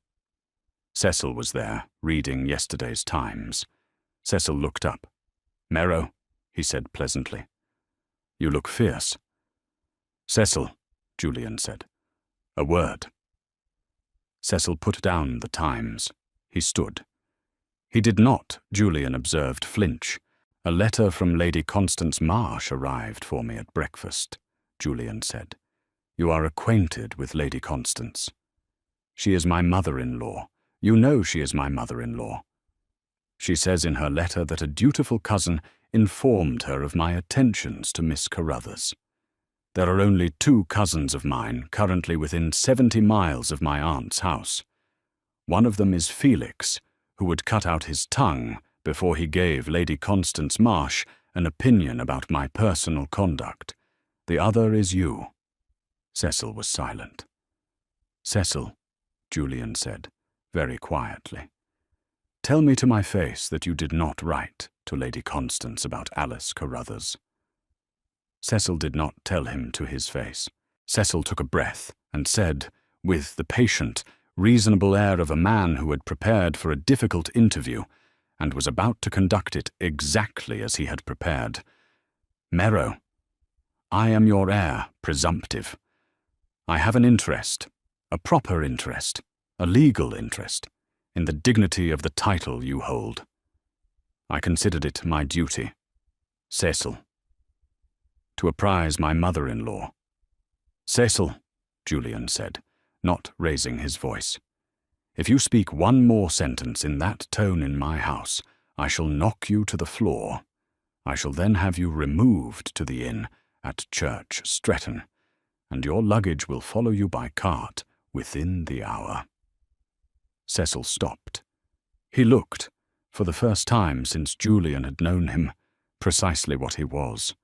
Cecil was there, reading yesterday's Times. Cecil looked up. "Merrow," he said pleasantly. "You look fierce." "Cecil," Julian said, "a word." Cecil put down the Times. He stood. He did not, Julian observed, flinch. "A letter from Lady Constance Marsh arrived for me at breakfast," Julian said. "You are acquainted with Lady Constance. She is my mother-in-law. You know she is my mother-in-law. She says in her letter that a dutiful cousin informed her of my attentions to Miss Carruthers. There are only 2 cousins of mine currently within 70 miles of my aunt's house. One of them is Felix, who would cut out his tongue before he gave Lady Constance Marsh an opinion about my personal conduct. The other is you." Cecil was silent. "Cecil," Julian said, very quietly, "tell me to my face that you did not write to Lady Constance about Alice Carruthers." Cecil did not tell him to his face. Cecil took a breath and said, with the patient, reasonable air of a man who had prepared for a difficult interview and was about to conduct it exactly as he had prepared, "Merrow, I am your heir presumptive. I have an interest, a proper interest, a legal interest, in the dignity of the title you hold. I considered it my duty, Cecil, to apprise my mother-in-law." "Cecil," Julian said, not raising his voice, "if you speak one more sentence in that tone in my house, I shall knock you to the floor. I shall then have you removed to the inn at Church Stretton, and your luggage will follow you by cart within the hour." Cecil stopped. He looked, for the first time since Julian had known him, precisely what he was.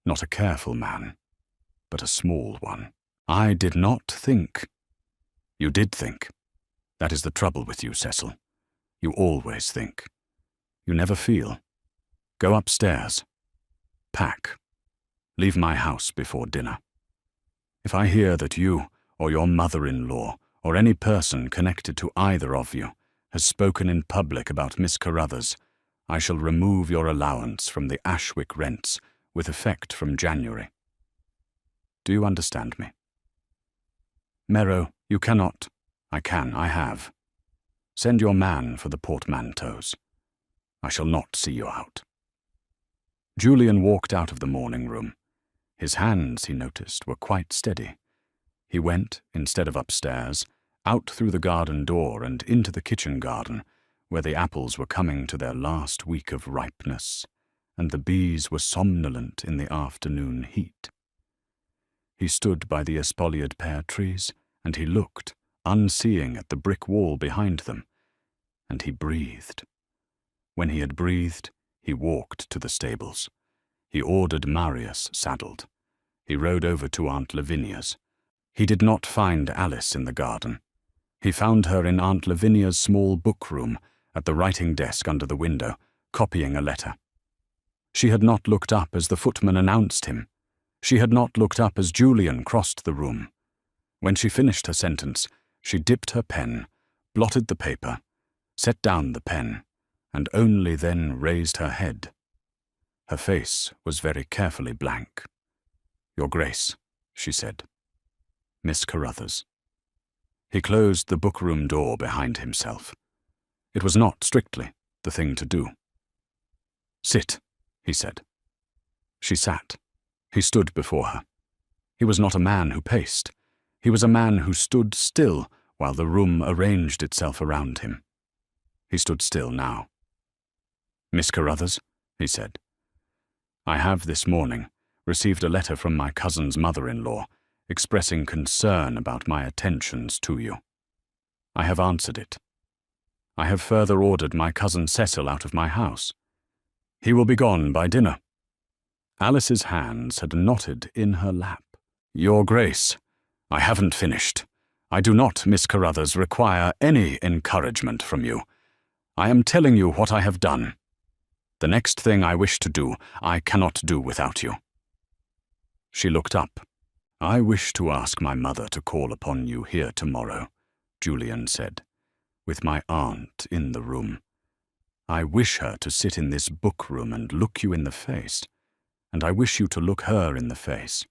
Not a careful man, but a small one. "I did not think." "You did think. That is the trouble with you, Cecil. You always think. You never feel. Go upstairs. Pack. Leave my house before dinner. If I hear that you, or your mother-in-law, or any person connected to either of you, has spoken in public about Miss Carruthers, I shall remove your allowance from the Ashwick rents with effect from January. Do you understand me?" "Merrow, you cannot." "I can, I have. Send your man for the portmanteaus. I shall not see you out." Julian walked out of the morning room. His hands, he noticed, were quite steady. He went, instead of upstairs, out through the garden door and into the kitchen garden, where the apples were coming to their last week of ripeness, and the bees were somnolent in the afternoon heat. He stood by the espaliered pear trees, and he looked, unseeing, at the brick wall behind them, and he breathed. When he had breathed, he walked to the stables. He ordered Marius saddled. He rode over to Aunt Lavinia's. He did not find Alice in the garden. He found her in Aunt Lavinia's small book-room, at the writing desk under the window, copying a letter. She had not looked up as the footman announced him. She had not looked up as Julian crossed the room. When she finished her sentence, she dipped her pen, blotted the paper, set down the pen, and only then raised her head. Her face was very carefully blank. "Your Grace," she said. "Miss Carruthers." He closed the book-room door behind himself. It was not strictly the thing to do. "Sit," he said. She sat. He stood before her. He was not a man who paced. He was a man who stood still while the room arranged itself around him. He stood still now. "Miss Carruthers," he said, "I have this morning received a letter from my cousin's mother-in-law expressing concern about my attentions to you. I have answered it. I have further ordered my cousin Cecil out of my house. He will be gone by dinner." Alice's hands had knotted in her lap. "Your Grace, I haven't finished. I do not, Miss Carruthers, require any encouragement from you. I am telling you what I have done. The next thing I wish to do, I cannot do without you." She looked up. "I wish to ask my mother to call upon you here tomorrow," Julian said, "with my aunt in the room. I wish her to sit in this book-room and look you in the face, and I wish you to look her in the face,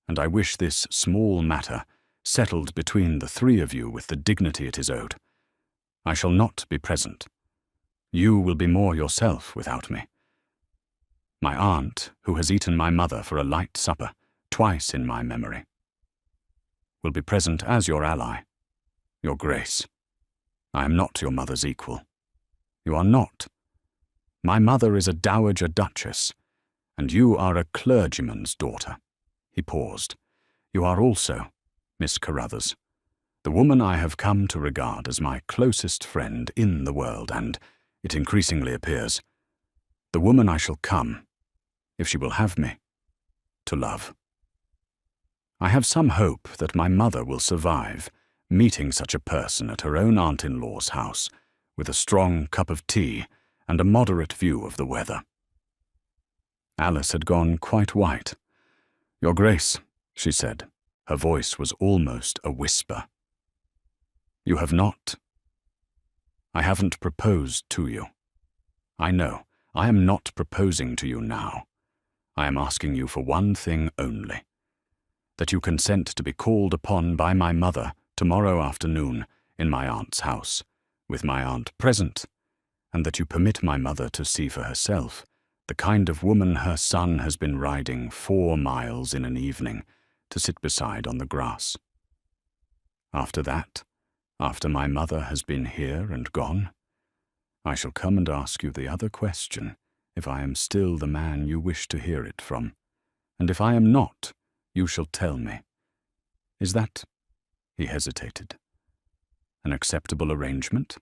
and I wish this small matter settled between the 3 of you with the dignity it is owed. I shall not be present. You will be more yourself without me. My aunt, who has eaten my mother for a light supper, twice in my memory, will be present as your ally, your Grace. I am not your mother's equal. You are not. My mother is a dowager duchess, and you are a clergyman's daughter. He paused. "You are also, Miss Carruthers, the woman I have come to regard as my closest friend in the world, and, it increasingly appears, the woman I shall come, if she will have me, to love. I have some hope that my mother will survive meeting such a person at her own aunt-in-law's house, with a strong cup of tea and a moderate view of the weather." Alice had gone quite white. "Your Grace," she said. Her voice was almost a whisper. "You have not. I haven't proposed to you. I know, I am not proposing to you now. I am asking you for one thing only. That you consent to be called upon by my mother tomorrow afternoon in my aunt's house, with my aunt present, and that you permit my mother to see for herself the kind of woman her son has been riding 4 miles in an evening to sit beside on the grass. After that, after my mother has been here and gone, I shall come and ask you the other question, if I am still the man you wish to hear it from, and if I am not, you shall tell me. Is that," he hesitated, "an acceptable arrangement?"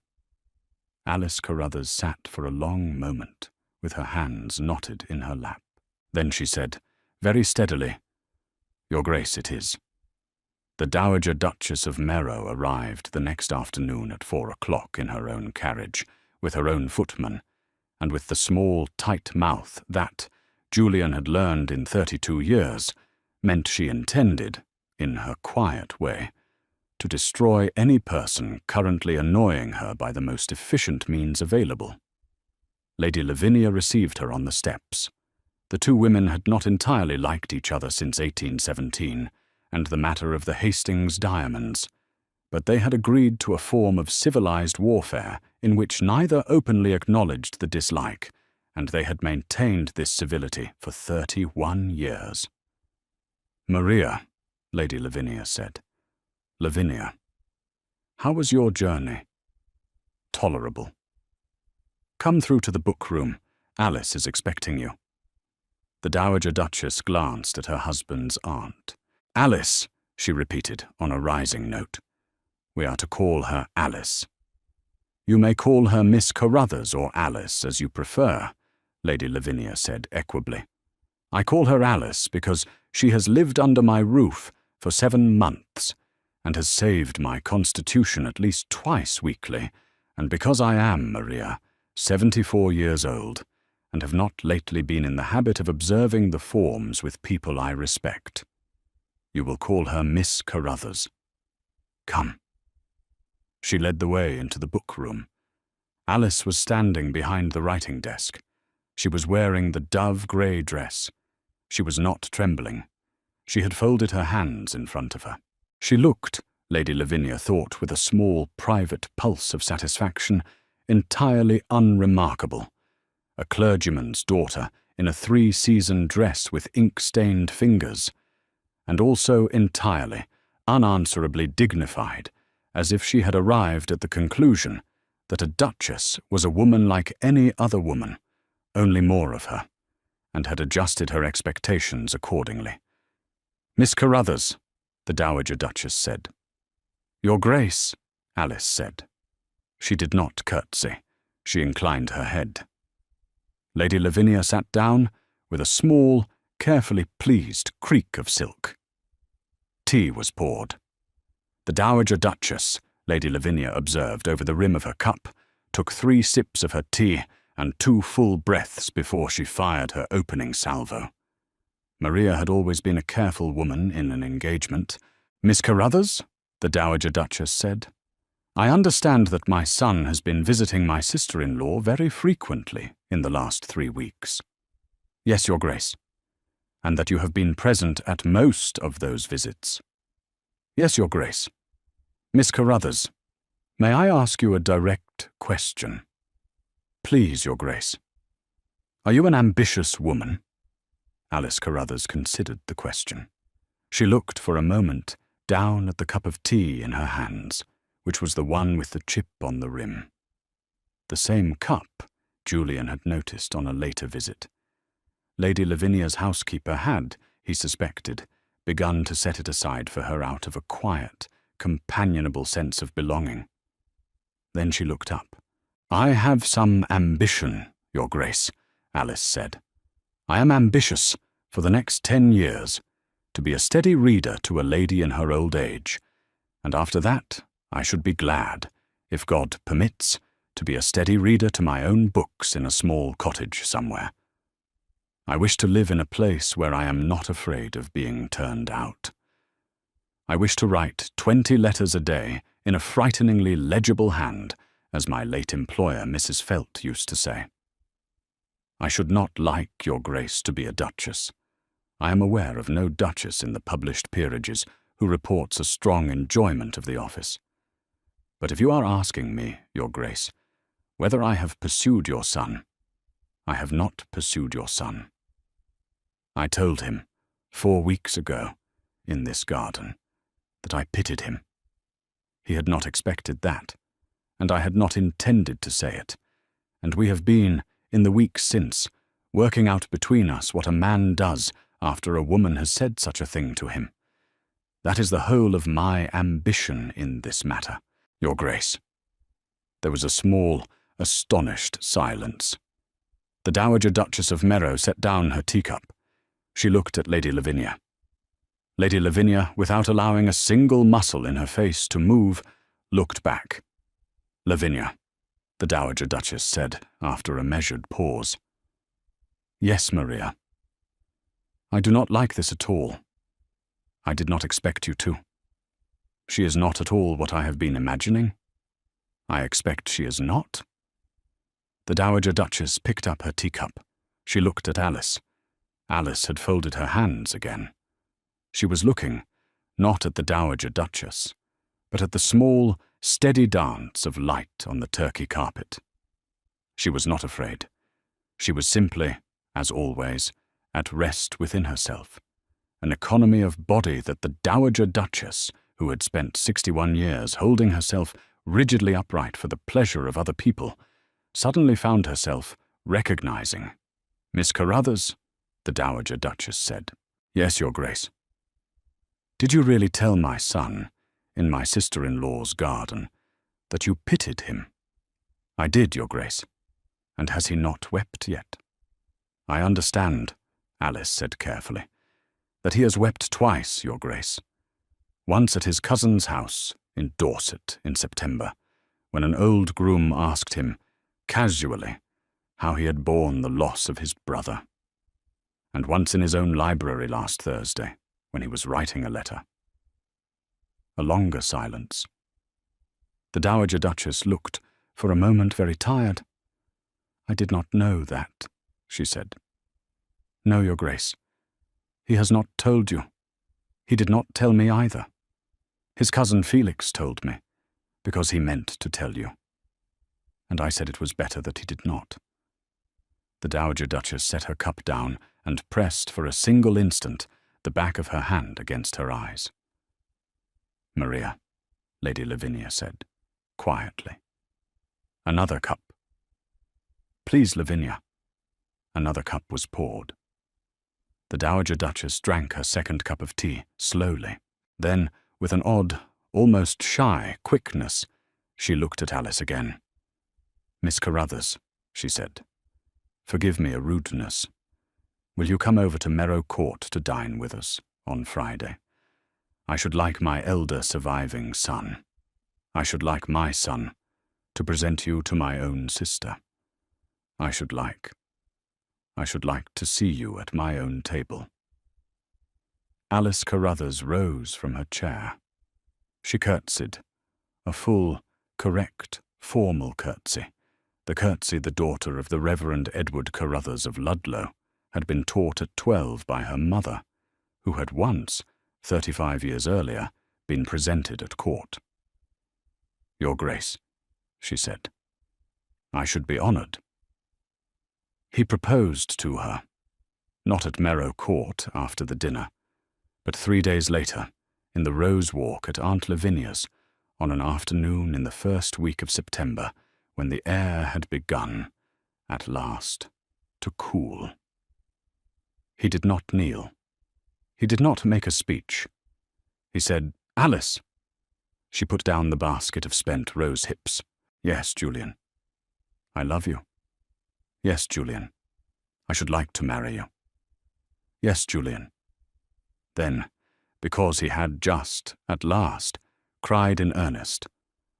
Alice Carruthers sat for a long moment, with her hands knotted in her lap. Then she said, very steadily, "Your Grace, it is. The Dowager Duchess of Merrow arrived the next afternoon at 4 o'clock in her own carriage, with her own footman, and with the small, tight mouth that, Julian had learned in 32 years, meant she intended, in her quiet way, to destroy any person currently annoying her by the most efficient means available. Lady Lavinia received her on the steps. The two women had not entirely liked each other since 1817, and the matter of the Hastings diamonds, but they had agreed to a form of civilized warfare in which neither openly acknowledged the dislike, and they had maintained this civility for 31 years. "Maria," Lady Lavinia said. "Lavinia, how was your journey?" "Tolerable. Come through to the book room. Alice is expecting you." The Dowager Duchess glanced at her husband's aunt. "Alice," she repeated on a rising note. "We are to call her Alice." "You may call her Miss Carruthers or Alice, as you prefer," Lady Lavinia said equably. "I call her Alice because she has lived under my roof for 7 months, and has saved my constitution at least twice weekly, and because I am, Maria, 74 years old, and have not lately been in the habit of observing the forms with people I respect. You will call her Miss Carruthers. Come." She led the way into the book room. Alice was standing behind the writing desk. She was wearing the dove-grey dress. She was not trembling. She had folded her hands in front of her. She looked, Lady Lavinia thought with a small private pulse of satisfaction, entirely unremarkable. A clergyman's daughter in a 3-season dress with ink-stained fingers, and also entirely, unanswerably dignified, as if she had arrived at the conclusion that a duchess was a woman like any other woman, only more of her, and had adjusted her expectations accordingly. "Miss Carruthers," the Dowager Duchess said. "Your Grace," Alice said. She did not curtsy. She inclined her head. Lady Lavinia sat down with a small, carefully pleased creak of silk. Tea was poured. The Dowager Duchess, Lady Lavinia observed over the rim of her cup, took 3 sips of her tea and 2 full breaths before she fired her opening salvo. Maria had always been a careful woman in an engagement. "Miss Carruthers," the Dowager Duchess said, "I understand that my son has been visiting my sister-in-law very frequently in the last 3 weeks. "Yes, Your Grace." "And that you have been present at most of those visits." "Yes, Your Grace." "Miss Carruthers, may I ask you a direct question?" "Please, Your Grace." "Are you an ambitious woman?" Alice Carruthers considered the question. She looked for a moment down at the cup of tea in her hands, which was the one with the chip on the rim. The same cup Julian had noticed on a later visit. Lady Lavinia's housekeeper had, he suspected, begun to set it aside for her out of a quiet, companionable sense of belonging. Then she looked up. "I have some ambition, Your Grace," Alice said. "I am ambitious, for the next 10 years, to be a steady reader to a lady in her old age, and after that I should be glad, if God permits, to be a steady reader to my own books in a small cottage somewhere. I wish to live in a place where I am not afraid of being turned out. I wish to write 20 letters a day in a frighteningly legible hand, as my late employer, Mrs. Felt, used to say. I should not like Your Grace to be a duchess. I am aware of no duchess in the published peerages who reports a strong enjoyment of the office. But if you are asking me, Your Grace, whether I have pursued your son, I have not pursued your son. I told him, 4 weeks ago, in this garden, that I pitied him. He had not expected that, and I had not intended to say it, and we have been, in the weeks since, working out between us what a man does after a woman has said such a thing to him. That is the whole of my ambition in this matter, Your Grace." There was a small, astonished silence. The Dowager Duchess of Merrow set down her teacup. She looked at Lady Lavinia. Lady Lavinia, without allowing a single muscle in her face to move, looked back. "Lavinia," the Dowager Duchess said after a measured pause. "Yes, Maria. I do not like this at all. I did not expect you to. She is not at all what I have been imagining. I expect she is not." The Dowager Duchess picked up her teacup. She looked at Alice. Alice had folded her hands again. She was looking, not at the Dowager Duchess, but at the small, steady dance of light on the turkey carpet. She was not afraid. She was simply, as always, at rest within herself, an economy of body that the Dowager Duchess, who had spent 61 years holding herself rigidly upright for the pleasure of other people, suddenly found herself recognizing. "Miss Carruthers," the Dowager Duchess said. "Yes, Your Grace." "Did you really tell my son, in my sister-in-law's garden, that you pitied him?" "I did, Your Grace." "And has he not wept yet?" "I understand," Alice said carefully, "that he has wept twice, Your Grace. Once at his cousin's house in Dorset in September, when an old groom asked him, casually, how he had borne the loss of his brother. And once in his own library last Thursday, when he was writing a letter." A longer silence. The Dowager Duchess looked, for a moment, very tired. "I did not know that," she said. "No, Your Grace. He has not told you. He did not tell me either. His cousin Felix told me, because he meant to tell you. And I said it was better that he did not." The Dowager Duchess set her cup down and pressed for a single instant the back of her hand against her eyes. "Maria," Lady Lavinia said, quietly. "Another cup." "Please, Lavinia." Another cup was poured. The Dowager Duchess drank her second cup of tea slowly. Then, with an odd, almost shy quickness, she looked at Alice again. "Miss Carruthers," she said, "forgive me a rudeness. Will you come over to Merrow Court to dine with us on Friday? I should like my elder surviving son. I should like my son to present you to my own sister. I should like to see you at my own table." Alice Carruthers rose from her chair. She curtsied, a full, correct, formal curtsy, the curtsy the daughter of the Reverend Edward Carruthers of Ludlow had been taught at 12 by her mother, who had once, 35 years earlier, been presented at court. "Your Grace," she said, "I should be honored." He proposed to her, not at Merrow Court after the dinner, but 3 days later, in the Rose Walk at Aunt Lavinia's, on an afternoon in the first week of September, when the air had begun, at last, to cool. He did not kneel. He did not make a speech. He said, "Alice." She put down the basket of spent rose hips. "Yes, Julian." "I love you." "Yes, Julian. I should like to marry you." "Yes, Julian." Then, because he had just, at last, cried in earnest,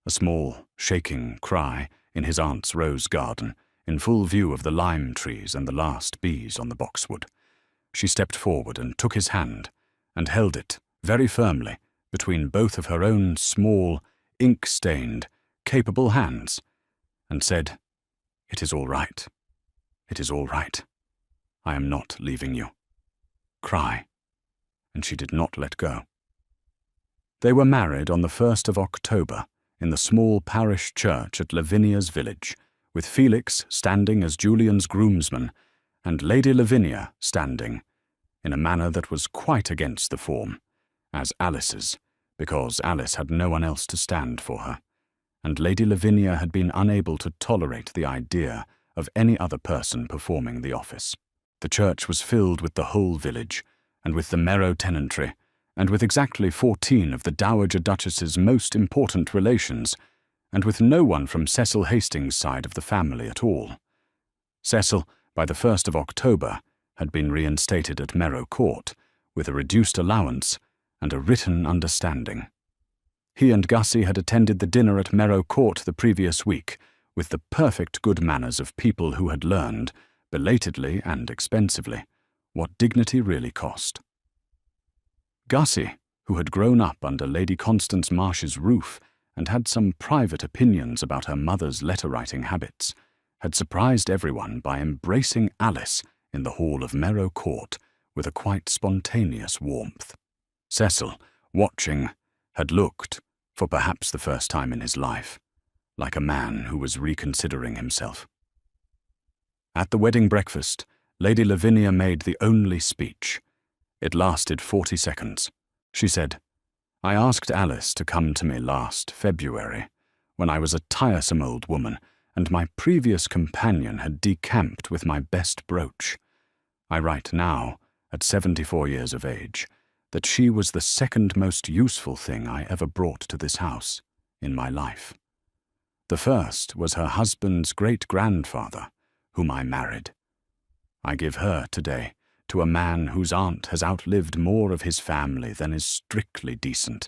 a small, shaking cry in his aunt's rose garden, in full view of the lime trees and the last bees on the boxwood, she stepped forward and took his hand, and held it very firmly between both of her own small, ink-stained, capable hands, and said, "It is all right. It is all right. I am not leaving you. Cry." And she did not let go. They were married on the 1st of October in the small parish church at Lavinia's village, with Felix standing as Julian's groomsman, and Lady Lavinia standing, in a manner that was quite against the form, as Alice's, because Alice had no one else to stand for her, and Lady Lavinia had been unable to tolerate the idea of any other person performing the office. The church was filled with the whole village, and with the Merrow tenantry, and with exactly 14 of the Dowager Duchess's most important relations, and with no one from Cecil Hastings' side of the family at all. Cecil, by the 1st of October, had been reinstated at Merrow Court, with a reduced allowance and a written understanding. He and Gussie had attended the dinner at Merrow Court the previous week, with the perfect good manners of people who had learned, belatedly and expensively, what dignity really cost. Gussie, who had grown up under Lady Constance Marsh's roof and had some private opinions about her mother's letter-writing habits, had surprised everyone by embracing Alice in the hall of Merrow Court with a quite spontaneous warmth. Cecil, watching, had looked, for perhaps the first time in his life, like a man who was reconsidering himself. At the wedding breakfast, Lady Lavinia made the only speech. It lasted 40 seconds. She said, "I asked Alice to come to me last February, when I was a tiresome old woman, and my previous companion had decamped with my best brooch. I write now, at 74 years of age, that she was the second most useful thing I ever brought to this house in my life. The first was her husband's great-grandfather, whom I married. I give her today to a man whose aunt has outlived more of his family than is strictly decent,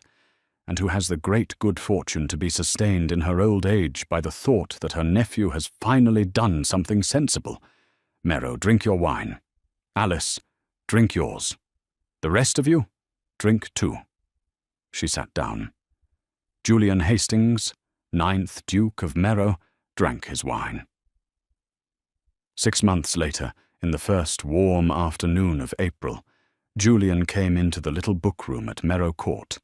and who has the great good fortune to be sustained in her old age by the thought that her nephew has finally done something sensible. Merrow, drink your wine. Alice, drink yours. The rest of you, drink too." She sat down. Julian Hastings, 9th Duke of Merrow, drank his wine. 6 months later, in the first warm afternoon of April, Julian came into the little book-room at Merrow Court,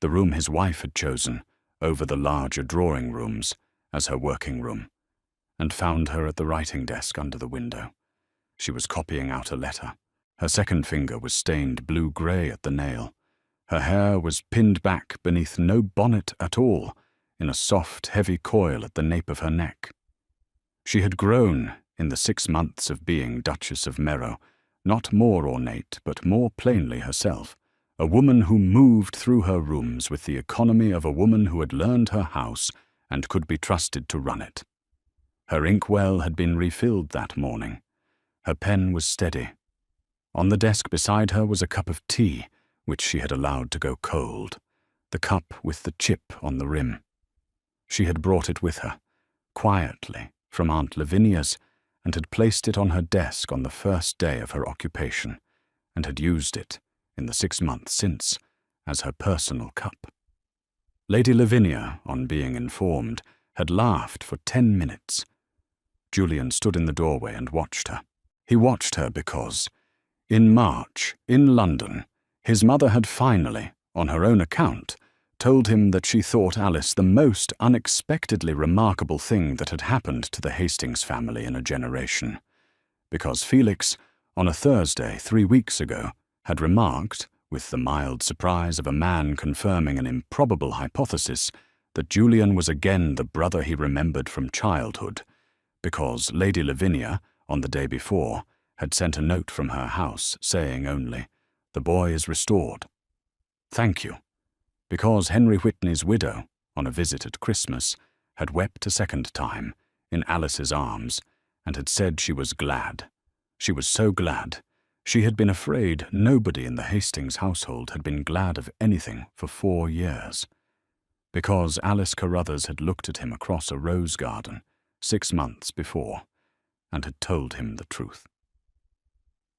the room his wife had chosen, over the larger drawing rooms, as her working room, and found her at the writing desk under the window. She was copying out a letter. Her second finger was stained blue-grey at the nail. Her hair was pinned back beneath no bonnet at all, in a soft, heavy coil at the nape of her neck. She had grown, in the 6 months of being Duchess of Merrow, not more ornate, but more plainly herself, a woman who moved through her rooms with the economy of a woman who had learned her house and could be trusted to run it. Her inkwell had been refilled that morning. Her pen was steady. On the desk beside her was a cup of tea, which she had allowed to go cold, the cup with the chip on the rim. She had brought it with her, quietly, from Aunt Lavinia's, and had placed it on her desk on the first day of her occupation, and had used it, in the 6 months since, as her personal cup. Lady Lavinia, on being informed, had laughed for 10 minutes. Julian stood in the doorway and watched her. He watched her because, in March, in London, his mother had finally, on her own account, told him that she thought Alice the most unexpectedly remarkable thing that had happened to the Hastings family in a generation, because Felix, on a Thursday 3 weeks ago, had remarked, with the mild surprise of a man confirming an improbable hypothesis, that Julian was again the brother he remembered from childhood, because Lady Lavinia, on the day before, had sent a note from her house saying only, The boy is restored. Thank you, because Henry Whitney's widow, on a visit at Christmas, had wept a second time in Alice's arms and had said she was glad. She was so glad. She had been afraid nobody in the Hastings household had been glad of anything for 4 years. Because Alice Carruthers had looked at him across a rose garden 6 months before and had told him the truth.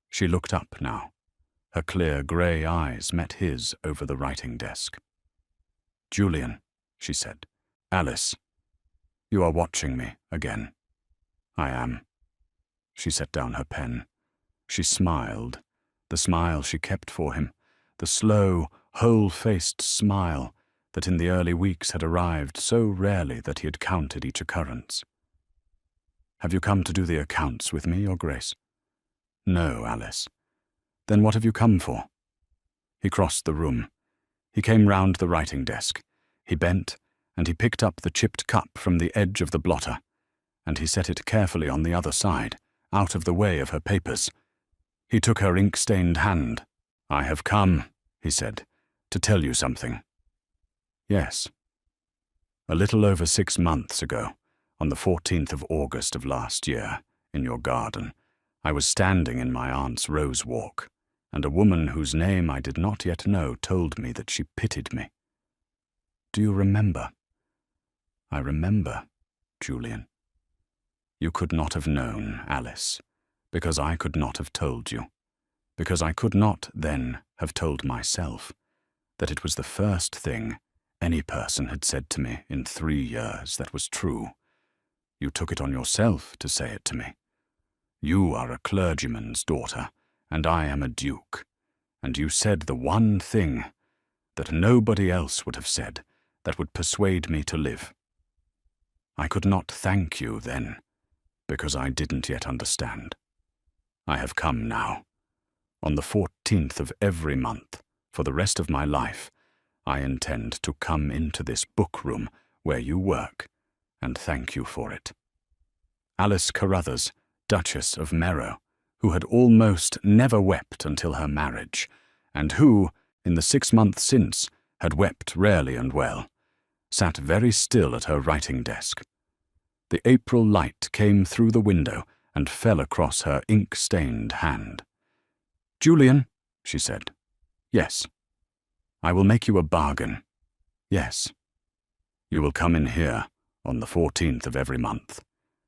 She looked up now. Her clear grey eyes met his over the writing desk. "Julian," she said. "Alice, you are watching me again." "I am." She set down her pen. She smiled, the smile she kept for him, the slow, whole-faced smile that in the early weeks had arrived so rarely that he had counted each occurrence. "Have you come to do the accounts with me, Your Grace?" "No, Alice." "Then what have you come for?" He crossed the room. He came round the writing desk. He bent, and he picked up the chipped cup from the edge of the blotter, and he set it carefully on the other side, out of the way of her papers. He took her ink-stained hand. "I have come," he said, "to tell you something." "Yes." "A little over 6 months ago, on the 14th of August of last year, in your garden, I was standing in my aunt's rose walk, and a woman whose name I did not yet know told me that she pitied me. Do you remember?" "I remember, Julian." "You could not have known, Alice, because I could not have told you, because I could not then have told myself that it was the first thing any person had said to me in 3 years that was true. You took it on yourself to say it to me. You are a clergyman's daughter, and I am a duke, and you said the one thing that nobody else would have said that would persuade me to live. I could not thank you then, because I didn't yet understand. I have come now. On the 14th of every month, for the rest of my life, I intend to come into this book room where you work, and thank you for it." Alice Carruthers, Duchess of Merrow, who had almost never wept until her marriage, and who, in the 6 months since, had wept rarely and well, sat very still at her writing desk. The April light came through the window and fell across her ink-stained hand. "Julian," she said. "Yes." "I will make you a bargain." "Yes." "You will come in here on the 14th of every month,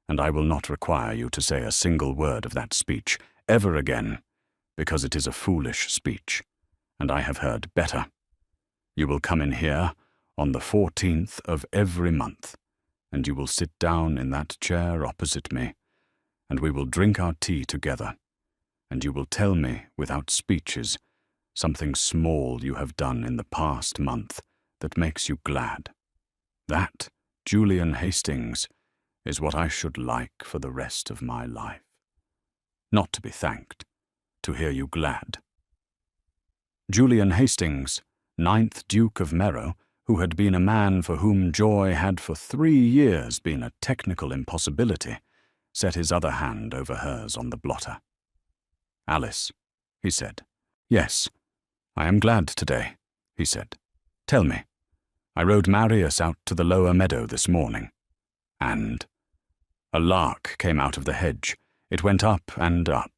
and I will not require you to say a single word of that speech ever again, because it is a foolish speech, and I have heard better. You will come in here on the 14th of every month, and you will sit down in that chair opposite me, and we will drink our tea together, and you will tell me, without speeches, something small you have done in the past month that makes you glad. That, Julian Hastings, is what I should like for the rest of my life. Not to be thanked, to hear you glad." Julian Hastings, 9th Duke of Merrow, who had been a man for whom joy had for 3 years been a technical impossibility, set his other hand over hers on the blotter. "Alice," he said. "Yes, I am glad today," he said. "Tell me. I rode Marius out to the lower meadow this morning, and a lark came out of the hedge. It went up, and I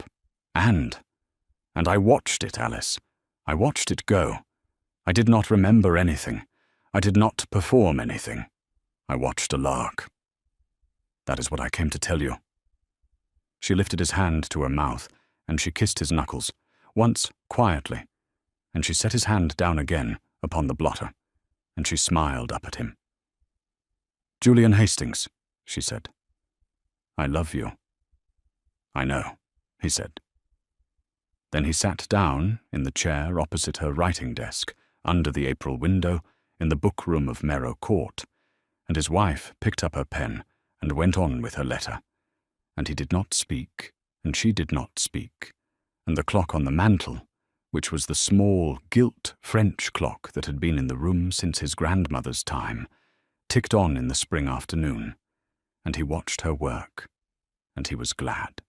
watched it, Alice. I watched it go. I did not remember anything. I did not perform anything. I watched a lark. That is what I came to tell you." She lifted his hand to her mouth, and she kissed his knuckles, once quietly, and she set his hand down again upon the blotter, and she smiled up at him. "Julian Hastings," she said, "I love you." "I know," he said. Then he sat down in the chair opposite her writing desk, under the April window, in the book room of Merrow Court, and his wife picked up her pen and went on with her letter, and he did not speak, and she did not speak, and the clock on the mantel, which was the small, gilt French clock that had been in the room since his grandmother's time, ticked on in the spring afternoon, and he watched her work, and he was glad.